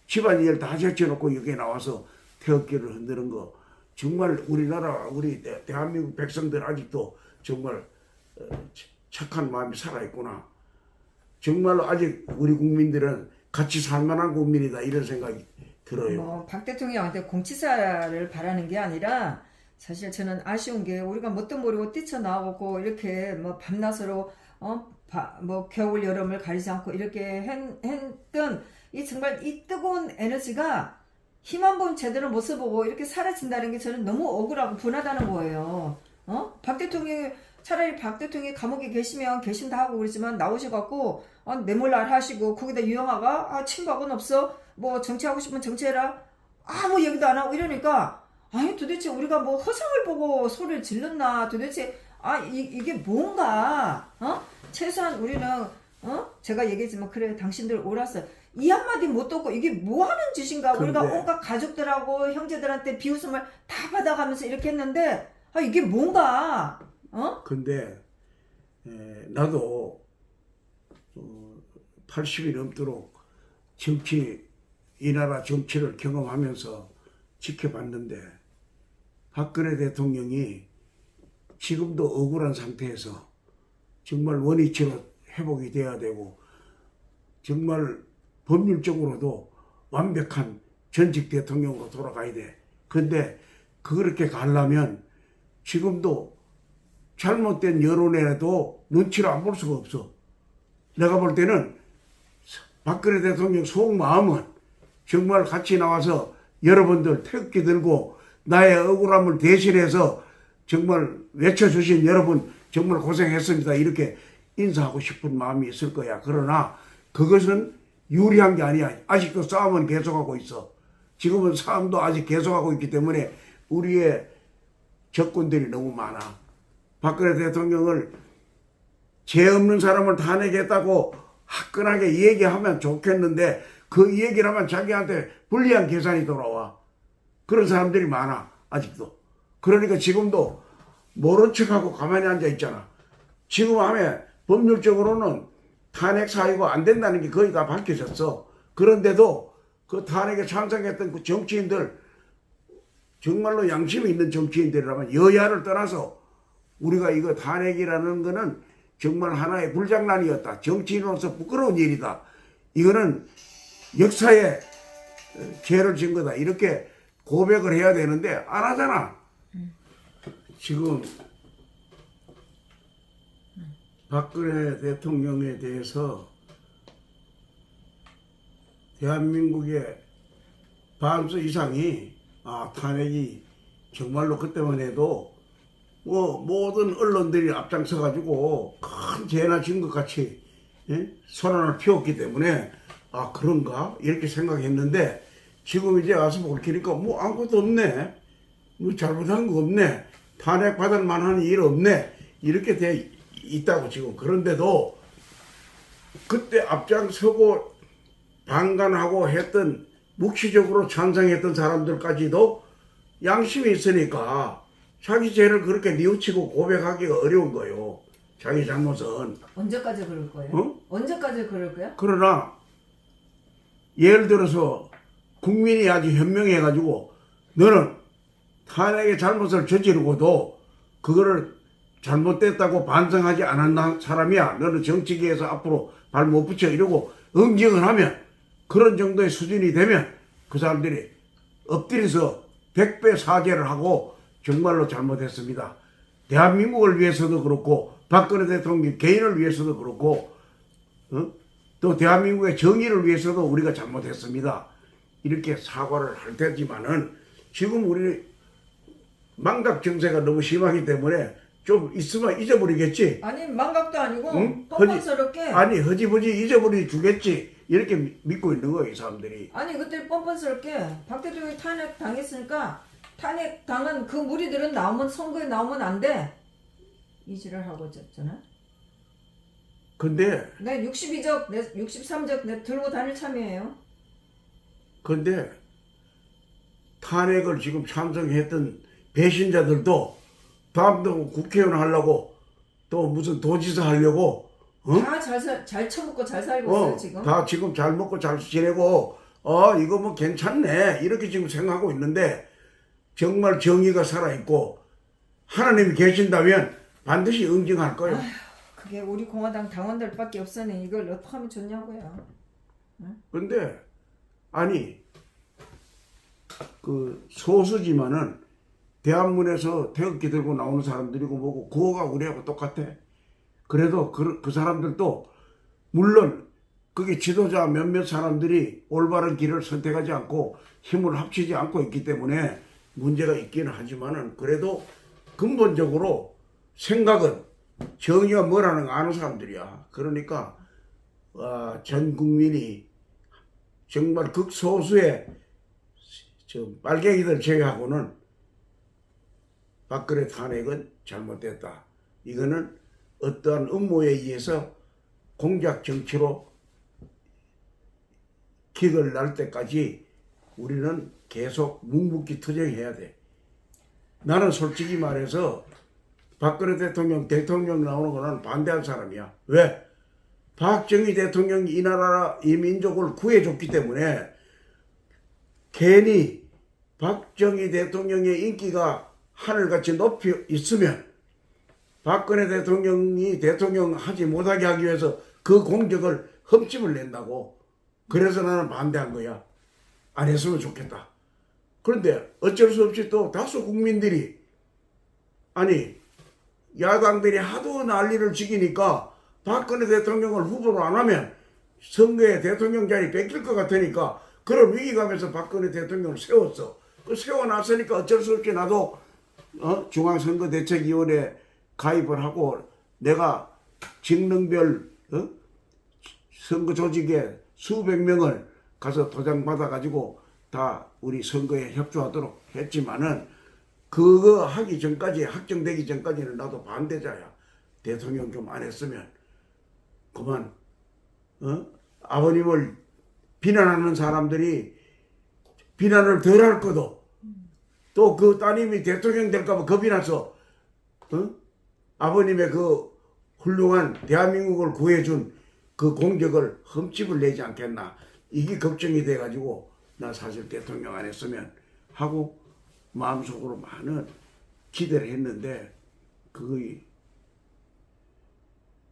집안일 다 제쳐놓고 여기 나와서 태극기를 흔드는 거, 정말 우리나라 우리 대한민국 백성들 아직도 정말 착한 마음이 살아있구나. 정말로 아직 우리 국민들은 같이 살만한 국민이다 이런 생각이 들어요. 박 대통령한테 공치사를 바라는 게 아니라, 사실 저는 아쉬운 게 우리가 뭣도 모르고 뛰쳐나오고 이렇게 밤낮으로 겨울 여름을 가리지 않고 이렇게 했던 이 정말 이 뜨거운 에너지가 힘 한 번 제대로 못 써보고 이렇게 사라진다는 게 저는 너무 억울하고 분하다는 거예요. 차라리 박 대통령이 감옥에 계시면 계신다 하고 그러지만 나오셔갖고 내몰라 하시고 거기다 유영아가 친박은 없어, 뭐 정치하고 싶으면 정치해라, 아무 얘기도 안 하고 이러니까, 아니 도대체 우리가 뭐 허상을 보고 소리를 질렀나, 도대체 이게 뭔가 최소한 우리는 제가 얘기했지만, 그래 당신들 옳았어, 이 한마디 못 듣고 이게 뭐 하는 짓인가. 우리가 온갖 가족들하고 형제들한테 비웃음을 다 받아가면서 이렇게 했는데 이게 뭔가 근데 나도 80이 넘도록 이 나라 정치를 경험하면서 지켜봤는데, 박근혜 대통령이 지금도 억울한 상태에서 정말 원위치로 회복이 돼야 되고 정말 법률적으로도 완벽한 전직 대통령으로 돌아가야 돼. 근데 그렇게 가려면 지금도 잘못된 여론에도 눈치를 안 볼 수가 없어. 내가 볼 때는 박근혜 대통령 속마음은 정말 같이 나와서 여러분들 태극기 들고 나의 억울함을 대신해서 정말 외쳐주신 여러분 정말 고생했습니다 이렇게 인사하고 싶은 마음이 있을 거야. 그러나 그것은 유리한 게 아니야. 아직도 싸움은 계속하고 있어. 지금은 싸움도 아직 계속하고 있기 때문에 우리의 적군들이 너무 많아. 박근혜 대통령을 죄 없는 사람을 탄핵했다고 화끈하게 얘기하면 좋겠는데, 그 얘기를 하면 자기한테 불리한 계산이 돌아와. 그런 사람들이 많아 아직도. 그러니까 지금도 모른 척하고 가만히 앉아 있잖아. 지금 하면 법률적으로는 탄핵 사유가 안 된다는 게 거의 다 밝혀졌어. 그런데도 그 탄핵에 찬성했던 그 정치인들, 정말로 양심이 있는 정치인들이라면 여야를 떠나서 우리가 이거 탄핵이라는 거는 정말 하나의 불장난이었다, 정치인으로서 부끄러운 일이다, 이거는 역사에 죄를 진 거다 이렇게 고백을 해야 되는데 안 하잖아. 지금 박근혜 대통령에 대해서 대한민국의 반수 이상이 탄핵이 정말로 그때만 해도 뭐 모든 언론들이 앞장서 가지고 큰 죄나 진 것 같이 선언을 피웠기 때문에 그런가 이렇게 생각했는데 지금 이제 와서 보니까 뭐 아무것도 없네, 뭐 잘못한 거 없네, 탄핵 받을 만한 일 없네 이렇게 돼 있다고 지금. 그런데도 그때 앞장서고 방관하고 했던 묵시적으로 찬성했던 사람들까지도 양심이 있으니까 자기 죄를 그렇게 뉘우치고 고백하기가 어려운 거예요. 자기 잘못은. 언제까지 그럴 거예요? 어? 언제까지 그럴 거야? 그러나 예를 들어서 국민이 아주 현명해가지고 너는 탄핵의 잘못을 저지르고도 그거를 잘못됐다고 반성하지 않았는 사람이야, 너는 정치계에서 앞으로 발 못 붙여 이러고 응징을 하면, 그런 정도의 수준이 되면 그 사람들이 엎드려서 100배 사죄를 하고 정말로 잘못했습니다, 대한민국을 위해서도 그렇고 박근혜 대통령 개인을 위해서도 그렇고 또 대한민국의 정의를 위해서도 우리가 잘못했습니다 이렇게 사과를 할 테지만은, 지금 우리 망각 정세가 너무 심하기 때문에 좀 있으면 잊어버리겠지. 아니 망각도 아니고 응? 뻔뻔스럽게. 아니 허지부지 잊어버리 주겠지 이렇게 믿고 있는 거야 이 사람들이. 아니 그때 뻔뻔스럽게 박 대통령이 탄핵 당했으니까 탄핵 당한 그 무리들은 나오면 선거에 나오면 안 돼. 이지를 하고 있잖아. 근데 내 62적, 내 63적 내 들고 다닐 참이에요. 탄핵을 지금 찬성했던 배신자들도 다음도 국회의원 하려고 또 무슨 도지사 하려고 다 잘 처먹고 잘 살고 있어요 지금. 다 지금 잘 먹고 잘 지내고 이거 뭐 괜찮네 이렇게 지금 생각하고 있는데, 정말 정의가 살아있고 하나님이 계신다면 반드시 응징할 거예요. 그게 우리 공화당 당원들밖에 없으니 이걸 어떻게 하면 좋냐고요. 근데 아니 그 소수지만은 대한문에서 태극기 들고 나오는 사람들이고 뭐고 그거가 우리하고 똑같아. 그래도 그 사람들도 물론 그게 지도자 몇몇 사람들이 올바른 길을 선택하지 않고 힘을 합치지 않고 있기 때문에 문제가 있기는 하지만은, 그래도 근본적으로 생각은 정의가 뭐라는 거 아는 사람들이야. 그러니까 전 국민이 정말 극소수의 빨갱이들 제외하고는 박근혜 탄핵은 잘못됐다. 이거는 어떠한 음모에 의해서 공작 정치로 기கள் 날 때까지 우리는 계속 묵묵히 투쟁해야 돼. 나는 솔직히 말해서 박근혜 대통령 나오는 거는 반대한 사람이야. 왜? 박정희 대통령이 이 나라 이 민족을 구해줬기 때문에, 괜히 박정희 대통령의 인기가 하늘같이 높이 있으면 박근혜 대통령이 대통령 하지 못하게 하기 위해서 그 공격을 흠집을 낸다고. 그래서 나는 반대한 거야. 안 했으면 좋겠다. 그런데 어쩔 수 없이 또 다수 국민들이, 아니 야당들이 하도 난리를 지기니까 박근혜 대통령을 후보로 안 하면 선거에 대통령 자리 뺏길 것 같으니까 그런 위기감에서 박근혜 대통령을 세웠어. 그 세워놨으니까 어쩔 수 없이 나도 중앙선거대책위원회 가입을 하고 내가 직능별 선거 조직에 수백 명을 가서 도장 받아가지고 다 우리 선거에 협조하도록 했지만은, 그거 하기 전까지, 확정되기 전까지는 나도 반대자야. 대통령 좀 안 했으면 그만 아버님을 비난하는 사람들이 비난을 덜 할 거도, 또 그 따님이 대통령 될까봐 겁이 나서 아버님의 그 훌륭한 대한민국을 구해준 그 공적을 흠집을 내지 않겠나, 이게 걱정이 돼가지고 나 사실 대통령 안 했으면 하고 마음속으로 많은 기대를 했는데 그게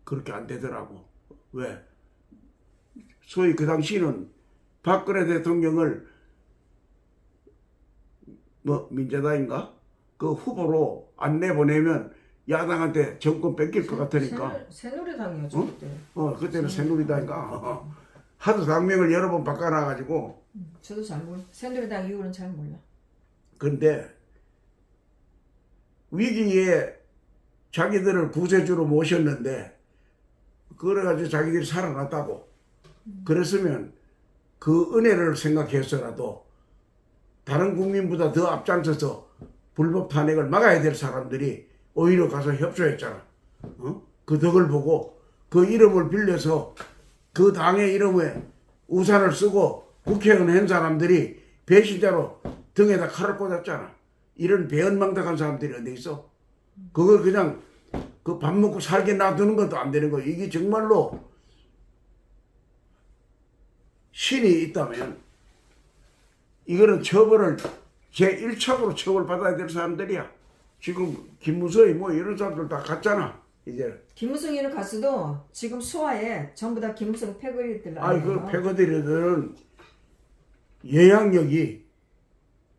그렇게 안 되더라고. 왜? 소위 그 당시는 박근혜 대통령을 민주당인가? 그 후보로 안 내보내면 야당한테 정권 뺏길 것 같으니까. 새누리당이었죠 그때. 그때는 새누리당인가? 하도 당명을 여러 번 바꿔놔가지고. 저도 잘 몰라. 새누리당 이유는 잘 몰라. 근데 위기에 자기들을 구세주로 모셨는데 그래가지고 자기들이 살아났다고. 그랬으면 그 은혜를 생각해서라도 다른 국민보다 더 앞장서서 불법 탄핵을 막아야 될 사람들이 오히려 가서 협조했잖아. 그 덕을 보고 그 이름을 빌려서 그 당의 이름에 우산을 쓰고 국회의원 한 사람들이 배신자로 등에다 칼을 꽂았잖아. 이런 배은망덕한 사람들이 어디 있어? 그걸 그냥 그 밥 먹고 살게 놔두는 것도 안 되는 거예요. 이게 정말로 신이 있다면 이거는 처벌을 제1척으로 처벌받아야 될 사람들이야. 지금 김무서희 뭐 이런 사람들 다 갔잖아. 이제. 김무성이는 갔어도 지금 수하에 전부 다 김무성 패거리들 아니 그 아니에요. 패거리들은 예양력이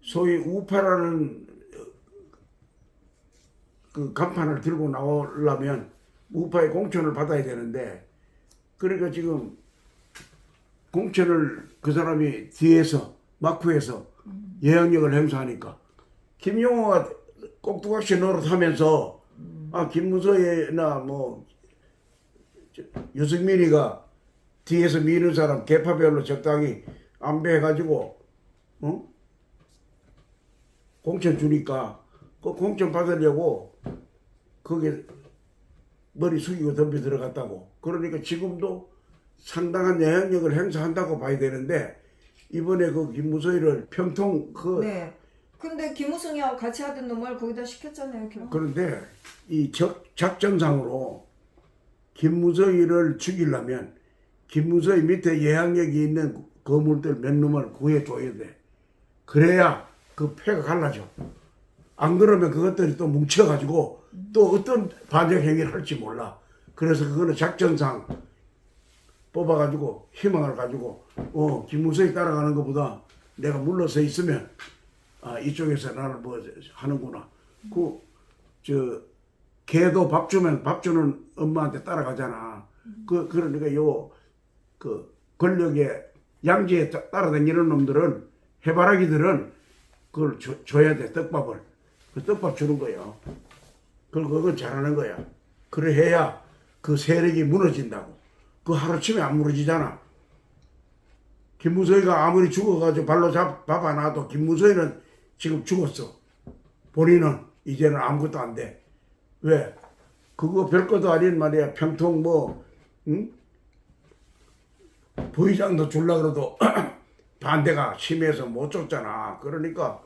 소위 우파라는 그 간판을 들고 나오려면 우파의 공천을 받아야 되는데, 그러니까 지금 공천을 그 사람이 뒤에서 마쿠에서 예양력을 행사하니까 김용호가 꼭두각시 노릇하면서 김무서희나 뭐 유승민이가 뒤에서 미는 사람 계파별로 적당히 안배해가지고 공천 주니까 그 공천 받으려고 거기에 머리 숙이고 덤벼 들어갔다고. 그러니까 지금도 상당한 영향력을 행사한다고 봐야 되는데, 이번에 그 김무서희를 평통 네. 근데 김무성이하고 같이 하던 놈을 거기다 시켰잖아요. 결국. 그런데 이 작전상으로 김무서희를 죽이려면 김무서희 밑에 예항력이 있는 거물들 몇 놈을 구해줘야 돼. 그래야 그 패가 갈라져. 안 그러면 그것들이 또 뭉쳐가지고 또 어떤 반역 행위를 할지 몰라. 그래서 그거는 작전상 뽑아가지고 희망을 가지고 김무서희 따라가는 것보다 내가 물러서 있으면 이쪽에서 나를 뭐 하는구나. 개도 밥 주면 밥 주는 엄마한테 따라가잖아. 그러니까 그 권력의 양지에 따라다니는 놈들은, 해바라기들은 그걸 줘야 돼. 떡밥을. 그 떡밥 주는 거예요. 그건 잘하는 거야. 그래 해야 그 세력이 무너진다고. 그 하루치면 안 무너지잖아. 김무서희가 아무리 죽어가지고 발로 잡아놔도 김무서희는 지금 죽었어. 본인은 이제는 아무것도 안 돼. 왜? 그거 별것도 아닌 말이야. 평통 부의장도 줄라 그래도 반대가 심해서 못 줬잖아. 그러니까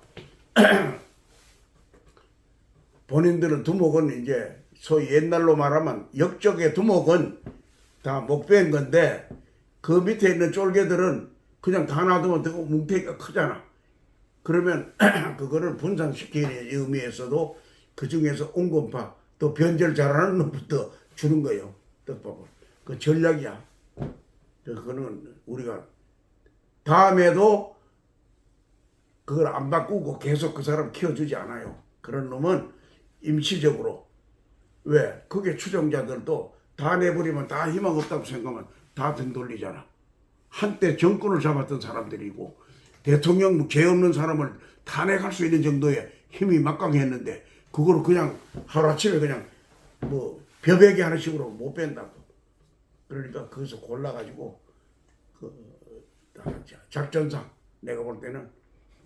본인들은 두목은 이제 소위 옛날로 말하면 역적의 두목은 다 못 뺀 건데, 그 밑에 있는 쫄개들은 그냥 다 놔두면 더 뭉태기가 크잖아. 그러면 그거를 분산시키는 의미에서도 그 중에서 온건파 또 변절 잘하는 놈부터 주는 거예요. 떡밥을. 그 전략이야. 그거는 우리가 다음에도 그걸 안 바꾸고 계속 그 사람 키워주지 않아요. 그런 놈은 임시적으로. 왜? 그게 추종자들도 다 내버리면 다 희망 없다고 생각하면 다 등 돌리잖아. 한때 정권을 잡았던 사람들이고 대통령 죄 없는 사람을 탄핵할 수 있는 정도의 힘이 막강했는데 그거를 그냥 하루아침에 그냥 뭐 벼베기 하는 식으로 못 뺀다고. 그러니까 거기서 골라가지고 작전상 내가 볼 때는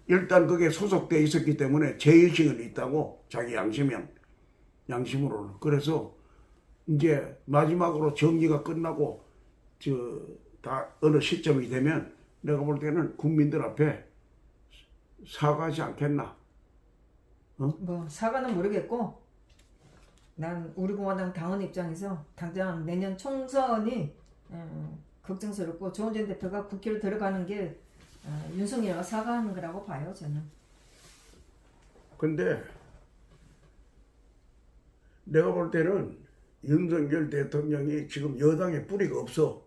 일단 그게 소속돼 있었기 때문에 죄의식은 있다고, 자기 양심으로는. 그래서 이제 마지막으로 정리가 끝나고 다 어느 시점이 되면 내가 볼 때는 국민들 앞에 사과하지 않겠나. 뭐 사과는 모르겠고, 난 우리 공화당 당원 입장에서 당장 내년 총선이 걱정스럽고, 조은진 대표가 국회로 들어가는 게 윤석열과 사과하는 거라고 봐요, 저는. 근데 내가 볼 때는 윤석열 대통령이 지금 여당에 뿌리가 없어.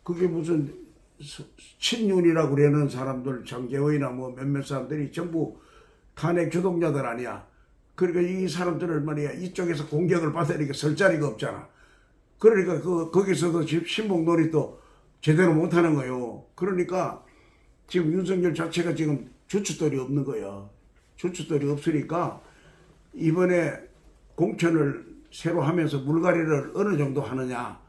그게 무슨 친윤이라고 그러는 사람들, 장재호이나 뭐 몇몇 사람들이 전부 탄핵 주동자들 아니야. 그러니까 이 사람들을 말이야, 이쪽에서 공격을 받으니까 설 자리가 없잖아. 그러니까 거기서도 지금 신봉 놀이도 제대로 못하는 거요. 그러니까 지금 윤석열 자체가 지금 주춧돌이 없는 거야. 주춧돌이 없으니까 이번에 공천을 새로 하면서 물갈이를 어느 정도 하느냐.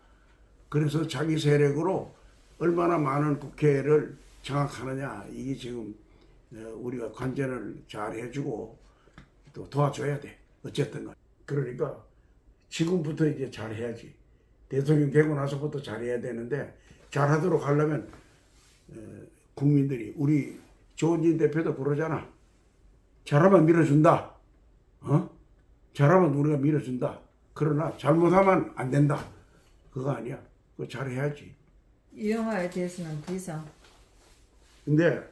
그래서 자기 세력으로 얼마나 많은 국회를 장악하느냐. 이게 지금 우리가 관전을 잘 해주고 또 도와줘야 돼. 어쨌든 간. 그러니까 지금부터 이제 잘 해야지. 대통령 되고 나서부터 잘해야 되는데 잘하도록 하려면 국민들이 우리 조은진 대표도 그러잖아. 잘하면 밀어준다. 잘하면 우리가 밀어준다. 그러나 잘못하면 안 된다. 그거 아니야. 그거 잘해야지. 유영아에 대해서는 더 이상. 근데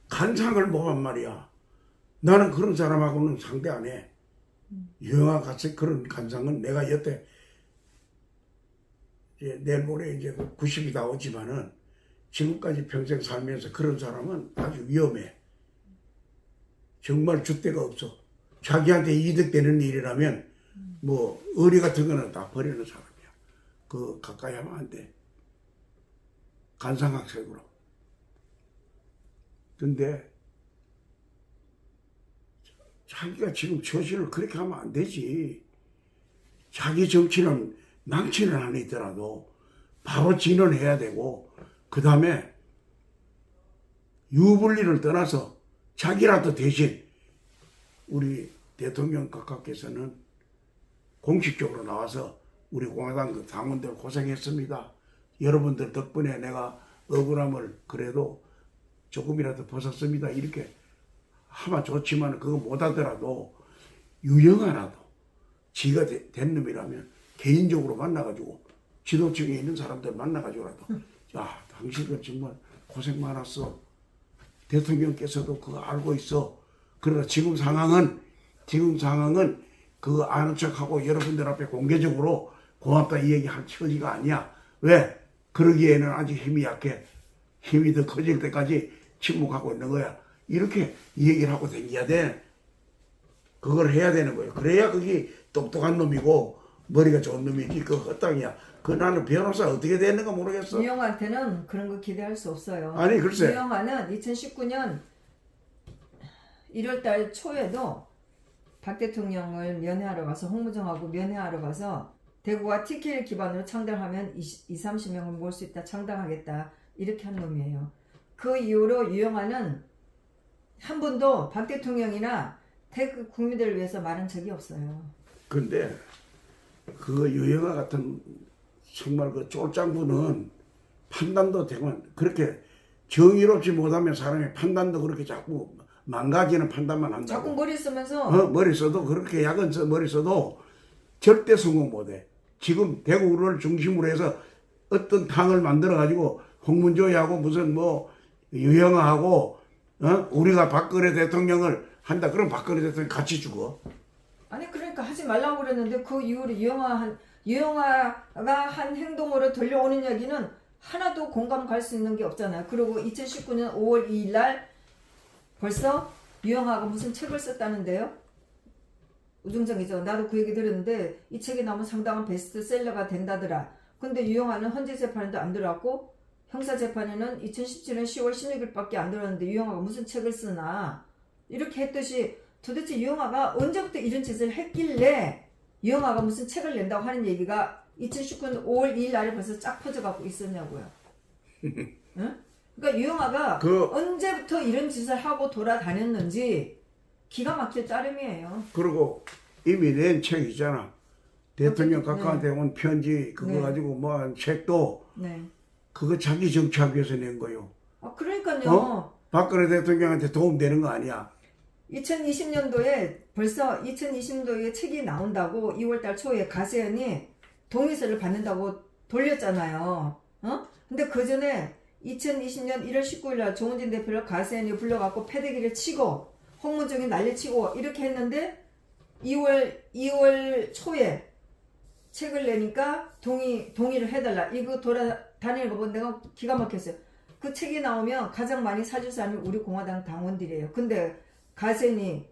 간상을 보면 말이야. 나는 그런 사람하고는 상대 안 해. 유영아 같이 그런 간상은 내가 여태 내일 모레 이제 90이 다 오지만은 지금까지 평생 살면서 그런 사람은 아주 위험해. 정말 줏대가 없어. 자기한테 이득되는 일이라면 뭐 의리 같은 거는 다 버리는 사람이야. 그 가까이 하면 안 돼. 간상학색으로. 근데 자기가 지금 처신을 그렇게 하면 안 되지. 자기 정치는 망치는 안 있더라도 바로 진언해야 되고 그 다음에 유불리를 떠나서 자기라도 대신 우리 대통령 각하께서는 공식적으로 나와서 우리 공화당 그 당원들 고생했습니다. 여러분들 덕분에 내가 억울함을 그래도 조금이라도 벗었습니다. 이렇게 하면 좋지만 그거 못하더라도 유영아라도 지가 된 놈이라면 개인적으로 만나가지고 지도층에 있는 사람들 만나가지고라도 야 당신은 정말 고생 많았어. 대통령께서도 그거 알고 있어. 그러나 지금 상황은 그거 아는 척하고 여러분들 앞에 공개적으로 고맙다 이 얘기 할 처지가 아니야. 왜? 그러기에는 아직 힘이 약해. 힘이 더 커질 때까지 침묵하고 있는 거야. 이렇게 얘기를 하고 다녀야 돼. 그걸 해야 되는 거예요. 그래야 그게 똑똑한 놈이고 머리가 좋은 놈이지. 그거 헛땅이야. 그 나는 변호사 어떻게 되는가 모르겠어. 유영아한테는 그런 거 기대할 수 없어요. 아니 글쎄. 유영아는 2019년 1월달 초에도 박 대통령을 면회하러 가서 홍무정하고 면회하러 가서 대구가 TK를 기반으로 창당하면 20-30명을 모을 수 있다. 창당하겠다. 이렇게 한 놈이에요. 그 이후로 유영아는 한 번도 박 대통령이나 대구 국민들을 위해서 말한 적이 없어요. 근데 그 유영아 같은 정말 그 쫄짱부는 판단도 되면 그렇게 정의롭지 못하면 사람의 판단도 그렇게 자꾸 망가지는 판단만 한다고. 자꾸 머리 쓰면서 머리 써도 그렇게 약은 머리 써도 절대 성공 못해. 지금 대구를 중심으로 해서 어떤 당을 만들어 가지고 홍문조이하고 무슨 뭐 유영아하고 우리가 박근혜 대통령을 한다. 그럼 박근혜 대통령 같이 죽어. 아니 그러니까 하지 말라고 그랬는데 그 이후로 유영아가 한 행동으로 들려오는 얘기는 하나도 공감 갈 수 있는 게 없잖아요. 그리고 2019년 5월 2일 날 벌써 유영아가 무슨 책을 썼다는데요. 우중정이죠. 나도 그 얘기 들었는데 이 책이 나오면 상당한 베스트셀러가 된다더라. 근데 유영아는 헌재 재판에도 안 들어왔고 형사 재판에는 2017년 10월 16일밖에 안 들어왔는데 유영아가 무슨 책을 쓰나 이렇게 했듯이 도대체 유영아가 언제부터 이런 짓을 했길래 유영아가 무슨 책을 낸다고 하는 얘기가 2019년 5월 2일 날에 벌써 쫙 퍼져갖고 있었냐고요. 응? 그러니까 유영아가 언제부터 이런 짓을 하고 돌아다녔는지 기가 막힐 따름이에요. 그리고 이미 낸 책이잖아. 대통령 각하한테 온 편지 그거 네. 가지고 뭐 한 책도 네. 그거 자기 정치하기 위해서 낸 거요. 아 그러니까요. 박근혜 대통령한테 도움되는 거 아니야. 2020년도에 벌써 2020년도에 책이 나온다고 2월달 초에 가세연이 동의서를 받는다고 돌렸잖아요. 근데 그 전에 2020년 1월 19일 날 조은진 대표를 가세연이 불러갖고 패대기를 치고 홍문정이 난리치고 이렇게 했는데 2월 초에 책을 내니까 동의를 해달라. 이거 돌아다니는 거 보면 내가 기가 막혔어요. 그 책이 나오면 가장 많이 사줄 사람이 우리 공화당 당원들이에요. 근데 가세연이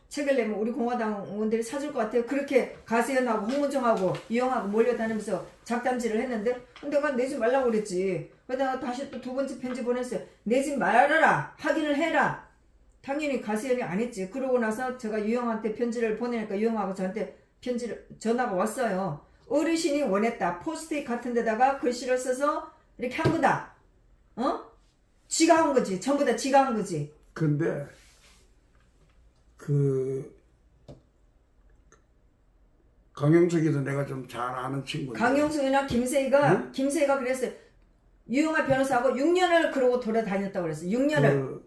책을 내면 우리 공화당 의원들이 사줄 것 같아요. 그렇게 가세현하고 홍문정하고 유영하고 몰려다니면서 작담질을 했는데 내가 내지 말라고 그랬지. 그러다가 다시 또 두 번째 편지 보냈어요. 내지 말아라. 확인을 해라. 당연히 가세현이 안 했지. 그러고 나서 제가 유영한테 편지를 보내니까 유영하고 저한테 전화가 왔어요. 어르신이 원했다. 포스트잇 같은 데다가 글씨를 써서 이렇게 한 거다. 지가 한 거지. 전부 다 지가 한 거지. 근데 강용석이도 내가 좀 잘 아는 친구인데 강용석이나 김세희가 그랬어요. 유영아 변호사하고 6년을 그러고 돌아다녔다고 그랬어요. 6년을.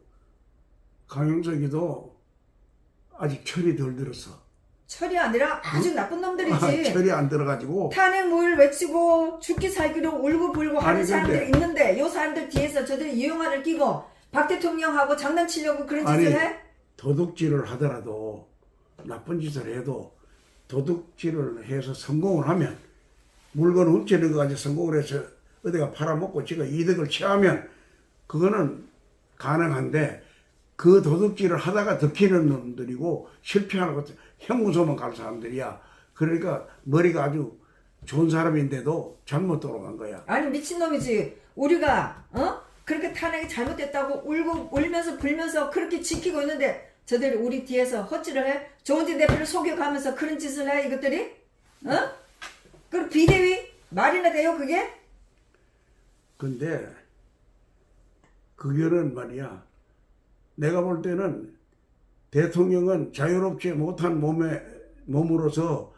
강용석이도 아직 철이 덜 들었어. 철이 아니라 아주 나쁜 놈들이지. 철이 안 들어가지고 탄핵무일 외치고 죽기 살기로 울고불고 하는 아니, 사람들이 근데 있는데 요 사람들 뒤에서 저들이 유영아를 끼고 박 대통령하고 장난치려고 그런 짓을 해? 도둑질을 하더라도 나쁜 짓을 해도 도둑질을 해서 성공을 하면 물건 훔치는 거 가지고 성공을 해서 어디가 팔아먹고 지가 이득을 취하면 그거는 가능한데 그 도둑질을 하다가 덮이는 놈들이고 실패하는 것도 형무소만 갈 사람들이야. 그러니까 머리가 아주 좋은 사람인데도 잘못 돌아간 거야. 아니 미친놈이지. 우리가 그렇게 탄핵이 잘못됐다고 울면서 불면서 그렇게 지키고 있는데 저들이 우리 뒤에서 헛질을 해? 조은진 대표를 속여가면서 그런 짓을 해 이것들이? 그 비대위? 말이나 돼요 그게? 근데 그거는 말이야. 내가 볼 때는 대통령은 자유롭지 못한 몸으로서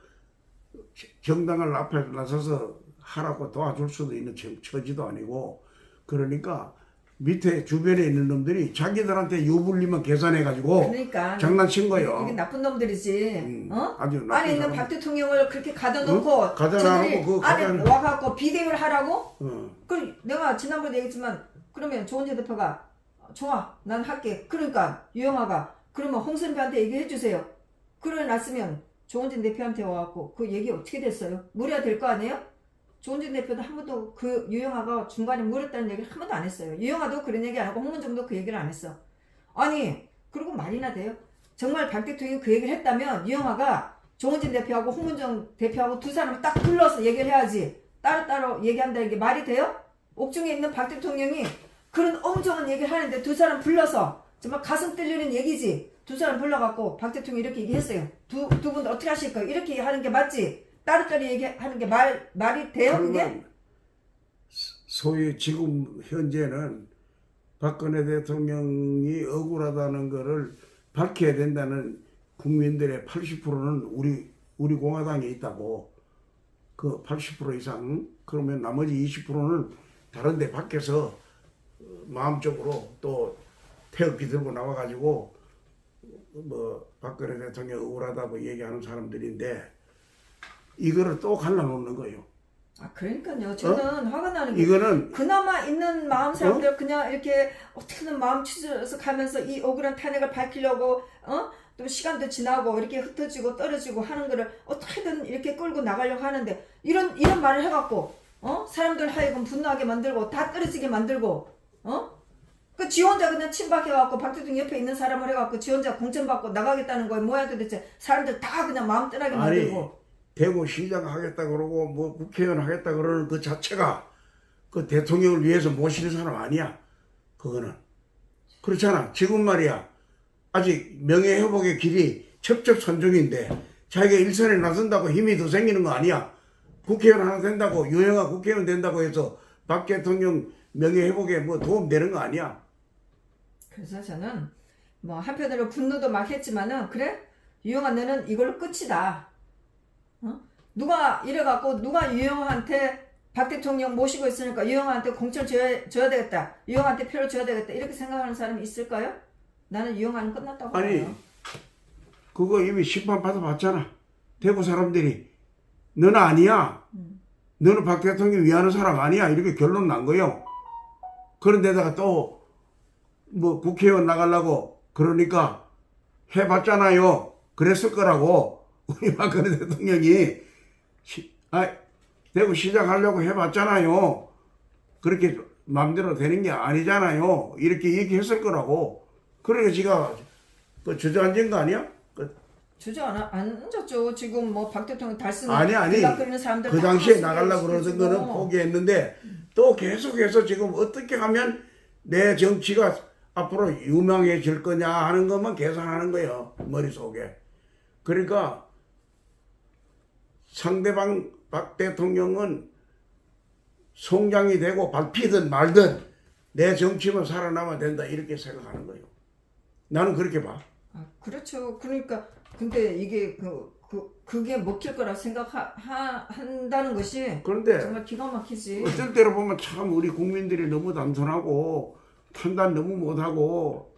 정당을 앞에 나서서 하라고 도와줄 수도 있는 처지도 아니고 그러니까 밑에 주변에 있는 놈들이 자기들한테 유불리만 계산해가지고 그러니까 장난친 거예요. 이게 나쁜 놈들이지. 아주 나쁜 안에 있는 사람. 박 대통령을 그렇게 가둬놓고 저들이 안에 와갖고 비대위를 하라고? 그 내가 지난번에 얘기했지만 그러면 조은재 대표가 좋아 난 할게. 그러니까 유영아가 그러면 홍선배한테 얘기해 주세요. 그러고 났으면 조은진 대표한테 와갖고 그 얘기 어떻게 됐어요? 물어야 될 거 아니에요? 조은진 대표도 한 번도 그 유영아가 중간에 물었다는 얘기를 한 번도 안 했어요. 유영아도 그런 얘기 안 하고 홍문정도 그 얘기를 안 했어. 아니 그리고 말이나 돼요? 정말 박 대통령이 그 얘기를 했다면 유영아가 조은진 대표하고 홍문정 대표하고 두 사람을 딱 불러서 얘기를 해야지. 따로따로 얘기한다는 게 말이 돼요? 옥중에 있는 박 대통령이 그런 엉뚱한 얘기를 하는데 두 사람 불러서 정말 가슴 뚫리는 얘기지. 두 사람 불러갖고 박 대통령이 이렇게 얘기했어요. 두 분 어떻게 하실 거예요? 이렇게 하는 게 맞지? 따로따로 얘기하는 게 말이 돼요 그게? 소위 지금 현재는 박근혜 대통령이 억울하다는 거를 밝혀야 된다는 국민들의 80%는 우리 공화당에 있다고. 그 80% 이상 그러면 나머지 20%는 다른 데 밖에서 마음적으로 또 태극기 들고 나와가지고 뭐 박근혜 대통령 억울하다고 얘기하는 사람들인데 이거를 또 갈라놓는 거예요. 아 그러니까요. 저는 화가 나는 게 이거는 그나마 있는 마음 사람들 그냥 이렇게 어떻게든 마음 추스려서 가면서 이 억울한 탄핵을 밝히려고 또 시간도 지나고 이렇게 흩어지고 떨어지고 하는 거를 어떻게든 이렇게 끌고 나가려고 하는데 이런 말을 해갖고 사람들 하여금 분노하게 만들고 다 떨어지게 만들고 그 지 혼자 그냥 침박해갖고 박 대통령 옆에 있는 사람을 해갖고 지 혼자 공천받고 나가겠다는 거예요. 뭐야 도대체 사람들 다 그냥 마음 떠나게 만들고. 대구 시장 하겠다 그러고 뭐 국회의원 하겠다 그러는 그 자체가 그 대통령을 위해서 모시는 사람 아니야. 그거는 그렇잖아. 지금 말이야 아직 명예회복의 길이 첩첩산중인데 자기가 일선에 나선다고 힘이 더 생기는 거 아니야. 국회의원 하나 된다고 유영아 국회의원 된다고 해서 박 대통령 명예회복에 뭐 도움 되는 거 아니야. 그래서 저는 뭐 한편으로 분노도 막 했지만은 그래 유영아 너는 이걸로 끝이다. 누가 이래갖고 누가 유영아한테 박 대통령 모시고 있으니까 유영아한테 공천 줘야 되겠다. 유영아한테 표를 줘야 되겠다. 이렇게 생각하는 사람이 있을까요? 나는 유영아는 끝났다고 봐요. 아니 그거 이미 심판 받아봤잖아. 대구 사람들이 너는 아니야. 너는 박 대통령 위하는 사람 아니야. 이렇게 결론 난 거요. 그런데다가 또 뭐 국회의원 나가려고 그러니까 해봤잖아요. 그랬을 거라고. 우리 박근혜 대통령이 대구 시장 하려고 해봤잖아요. 그렇게 마음대로 되는 게 아니잖아요. 이렇게 얘기했을 거라고. 그러니까 지가 그 주저앉은 거 아니야? 주저 안 앉았죠. 지금 뭐 박 대통령 달성을 아니 들락거리는 사람들 그 다 당시에 소개시키고. 나가려고 그러던 거는 포기했는데 또 계속해서 지금 어떻게 하면 내 정치가 앞으로 유명해질 거냐 하는 것만 계산하는 거예요, 머릿속에. 그러니까 상대방 박 대통령은 송장이 되고 밟히든 말든 내 정치만 살아남아야 된다 이렇게 생각하는 거예요. 나는 그렇게 봐. 아, 그렇죠. 그러니까 근데 이게 그게 먹힐 거라 생각한다는 것이 그런데 정말 기가 막히지. 어떨 때로 보면 참 우리 국민들이 너무 단순하고 판단 너무 못하고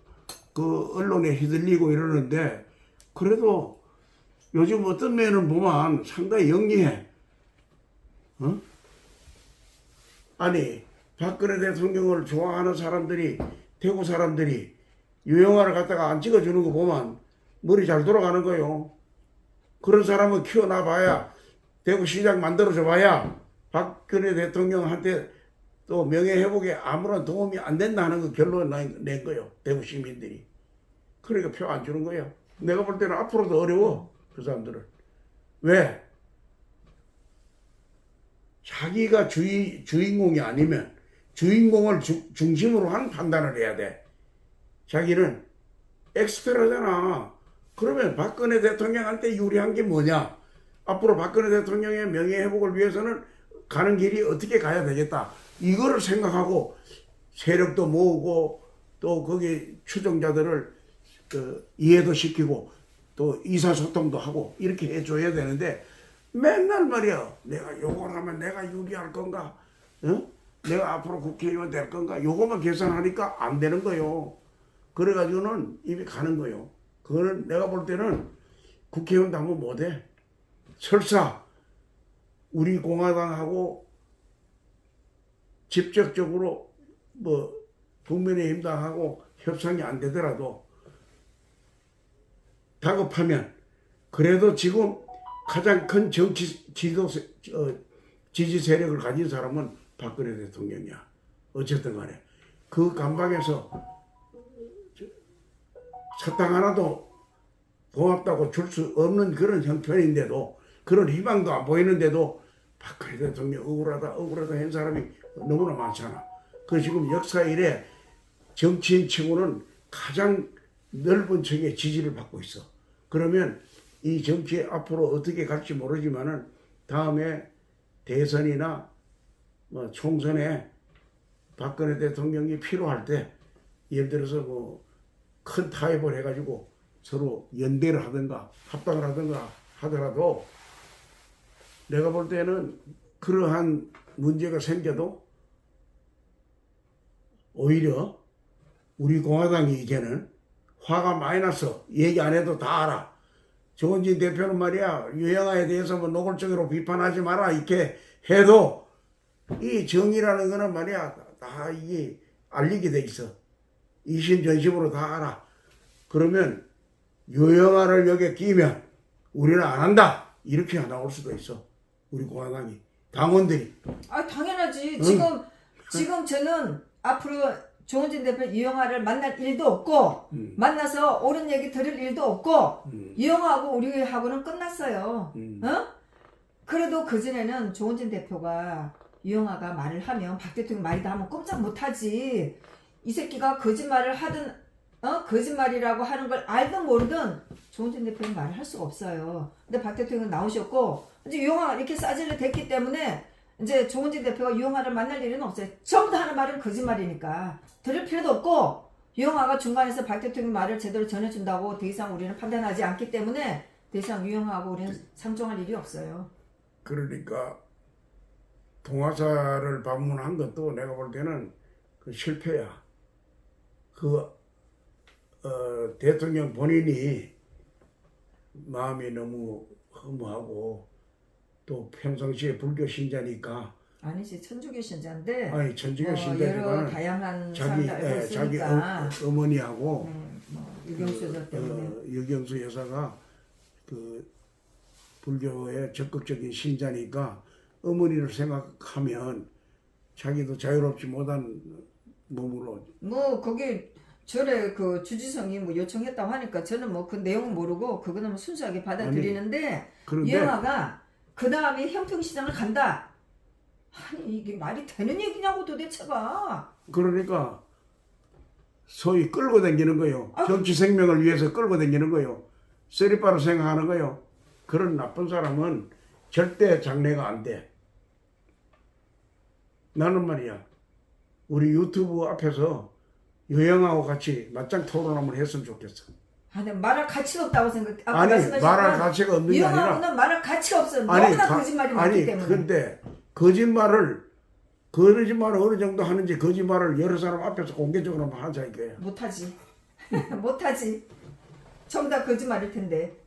그 언론에 휘둘리고 이러는데 그래도 요즘 어떤 면은 보면 상당히 영리해. 어? 아니 박근혜 대통령을 좋아하는 사람들이 대구 사람들이 유영아를 갖다가 안 찍어주는 거 보면 머리 잘 돌아가는 거요. 그런 사람은 키워놔봐야 대구시장 만들어줘봐야 박근혜 대통령한테 또 명예회복에 아무런 도움이 안 된다는 거 결론을 낸 거예요. 대구 시민들이. 그러니까 표 안 주는 거예요. 내가 볼 때는 앞으로도 어려워. 그 사람들은. 왜? 자기가 주인공이 아니면 주인공을 중심으로 한 판단을 해야 돼. 자기는 엑스트라잖아. 그러면 박근혜 대통령한테 유리한 게 뭐냐? 앞으로 박근혜 대통령의 명예회복을 위해서는 가는 길이 어떻게 가야 되겠다. 이거를 생각하고 세력도 모으고 또 거기 추종자들을 이해도 시키고 또 의사소통도 하고 이렇게 해줘야 되는데 맨날 말이야. 내가 요걸 하면 내가 유리할 건가? 어? 내가 앞으로 국회의원 될 건가? 요것만 계산하니까 안 되는 거요. 그래가지고는 입이 가는 거요. 그거는 내가 볼 때는 국회의원도 한번 못해. 설사 우리 공화당하고 직접적으로 뭐 국민의힘당하고 협상이 안 되더라도 다급하면 그래도 지금 가장 큰 정치 지지 세력을 가진 사람은 박근혜 대통령이야. 어쨌든 간에 그 감방에서 사탕 하나도 고맙다고 줄 수 없는 그런 형편인데도 그런 희망도 안 보이는데도 박근혜 대통령 억울하다 한 사람이 너무나 많잖아. 그 지금 역사 이래 정치인 치고는 가장 넓은 층의 지지를 받고 있어. 그러면 이 정치 앞으로 어떻게 갈지 모르지만은 다음에 대선이나 뭐 총선에 박근혜 대통령이 필요할 때 예를 들어서 뭐 큰 타협을 해가지고 서로 연대를 하든가 합당을 하든가 하더라도 내가 볼 때는 그러한 문제가 생겨도 오히려 우리 공화당이 이제는 화가 많이 났어. 얘기 안 해도 다 알아. 조원진 대표는 말이야 유영아에 대해서 뭐 노골적으로 비판하지 마라 이렇게 해도 이 정의라는 거는 말이야 다 이게 알리게 돼 있어. 이심전심으로 다 알아. 그러면 유영아를 여기에 끼면 우리는 안 한다 이렇게 나올 수도 있어. 우리 공화당이 당원들이. 아 당연하지. 응. 지금 저는 앞으로 조원진 대표 유영아를 만날 일도 없고 만나서 옳은 얘기 들을 일도 없고 유영아하고 우리하고는 끝났어요. 어? 그래도 그전에는 조원진 대표가 유영아가 말을 하면 박 대통령 말이다 하면 꼼짝 못하지. 이 새끼가 거짓말을 하든 거짓말이라고 하는 걸 알든 모르든 조원진 대표는 말을 할 수가 없어요. 근데 박 대통령 나오셨고 이제 유영아가 이렇게 싸질러 됐기 때문에 이제 조원진 대표가 유영아를 만날 일은 없어요. 전부 다 하는 말은 거짓말이니까 들을 필요도 없고 유영아가 중간에서 박 대통령 말을 제대로 전해준다고 더 이상 우리는 판단하지 않기 때문에 더 이상 유영아하고 우리는 상종할 일이 없어요. 그러니까 동아사를 방문한 것도 내가 볼 때는 그 실패야. 대통령 본인이 마음이 너무 허무하고 또 평상시에 불교 신자니까 아니지 천주교 신자인데 아니 천주교 여러 신자지만 다양한 자기 사람들 알고 자기 있으니까 어머니하고 유경수 여사 때문에 유경수 여사가 그 불교의 적극적인 신자니까 어머니를 생각하면 자기도 자유롭지 못한 몸으로 뭐 거기 절에 그 주지성이 뭐 요청했다고 하니까 저는 뭐 그 내용 모르고 그거는 뭐 순수하게 받아들이는데 그런데 영화가 그 다음에 형평시장을 간다. 아니 이게 말이 되는 얘기냐고 도대체가. 그러니까 소위 끌고 다니는 거요. 아. 정치 생명을 위해서 끌고 다니는 거요. 쓰리빠로 생각하는 거요. 그런 나쁜 사람은 절대 장래가 안 돼. 나는 말이야. 우리 유튜브 앞에서 여영하고 같이 맞짱 토론 한번 했으면 좋겠어. 아니 말할 가치가 없다고 생각. 아까 아니 말씀하셨지만 말할 가치가 없는 게 아니라 영화는 말할 가치가 없어. 너무나 거짓말이 많기 때문에. 근데 거짓말을 어느 정도 하는지 거짓말을 여러 사람 앞에서 공개적으로 한번 하자 이거야. 못하지. 못하지. 전부 다 거짓말일 텐데.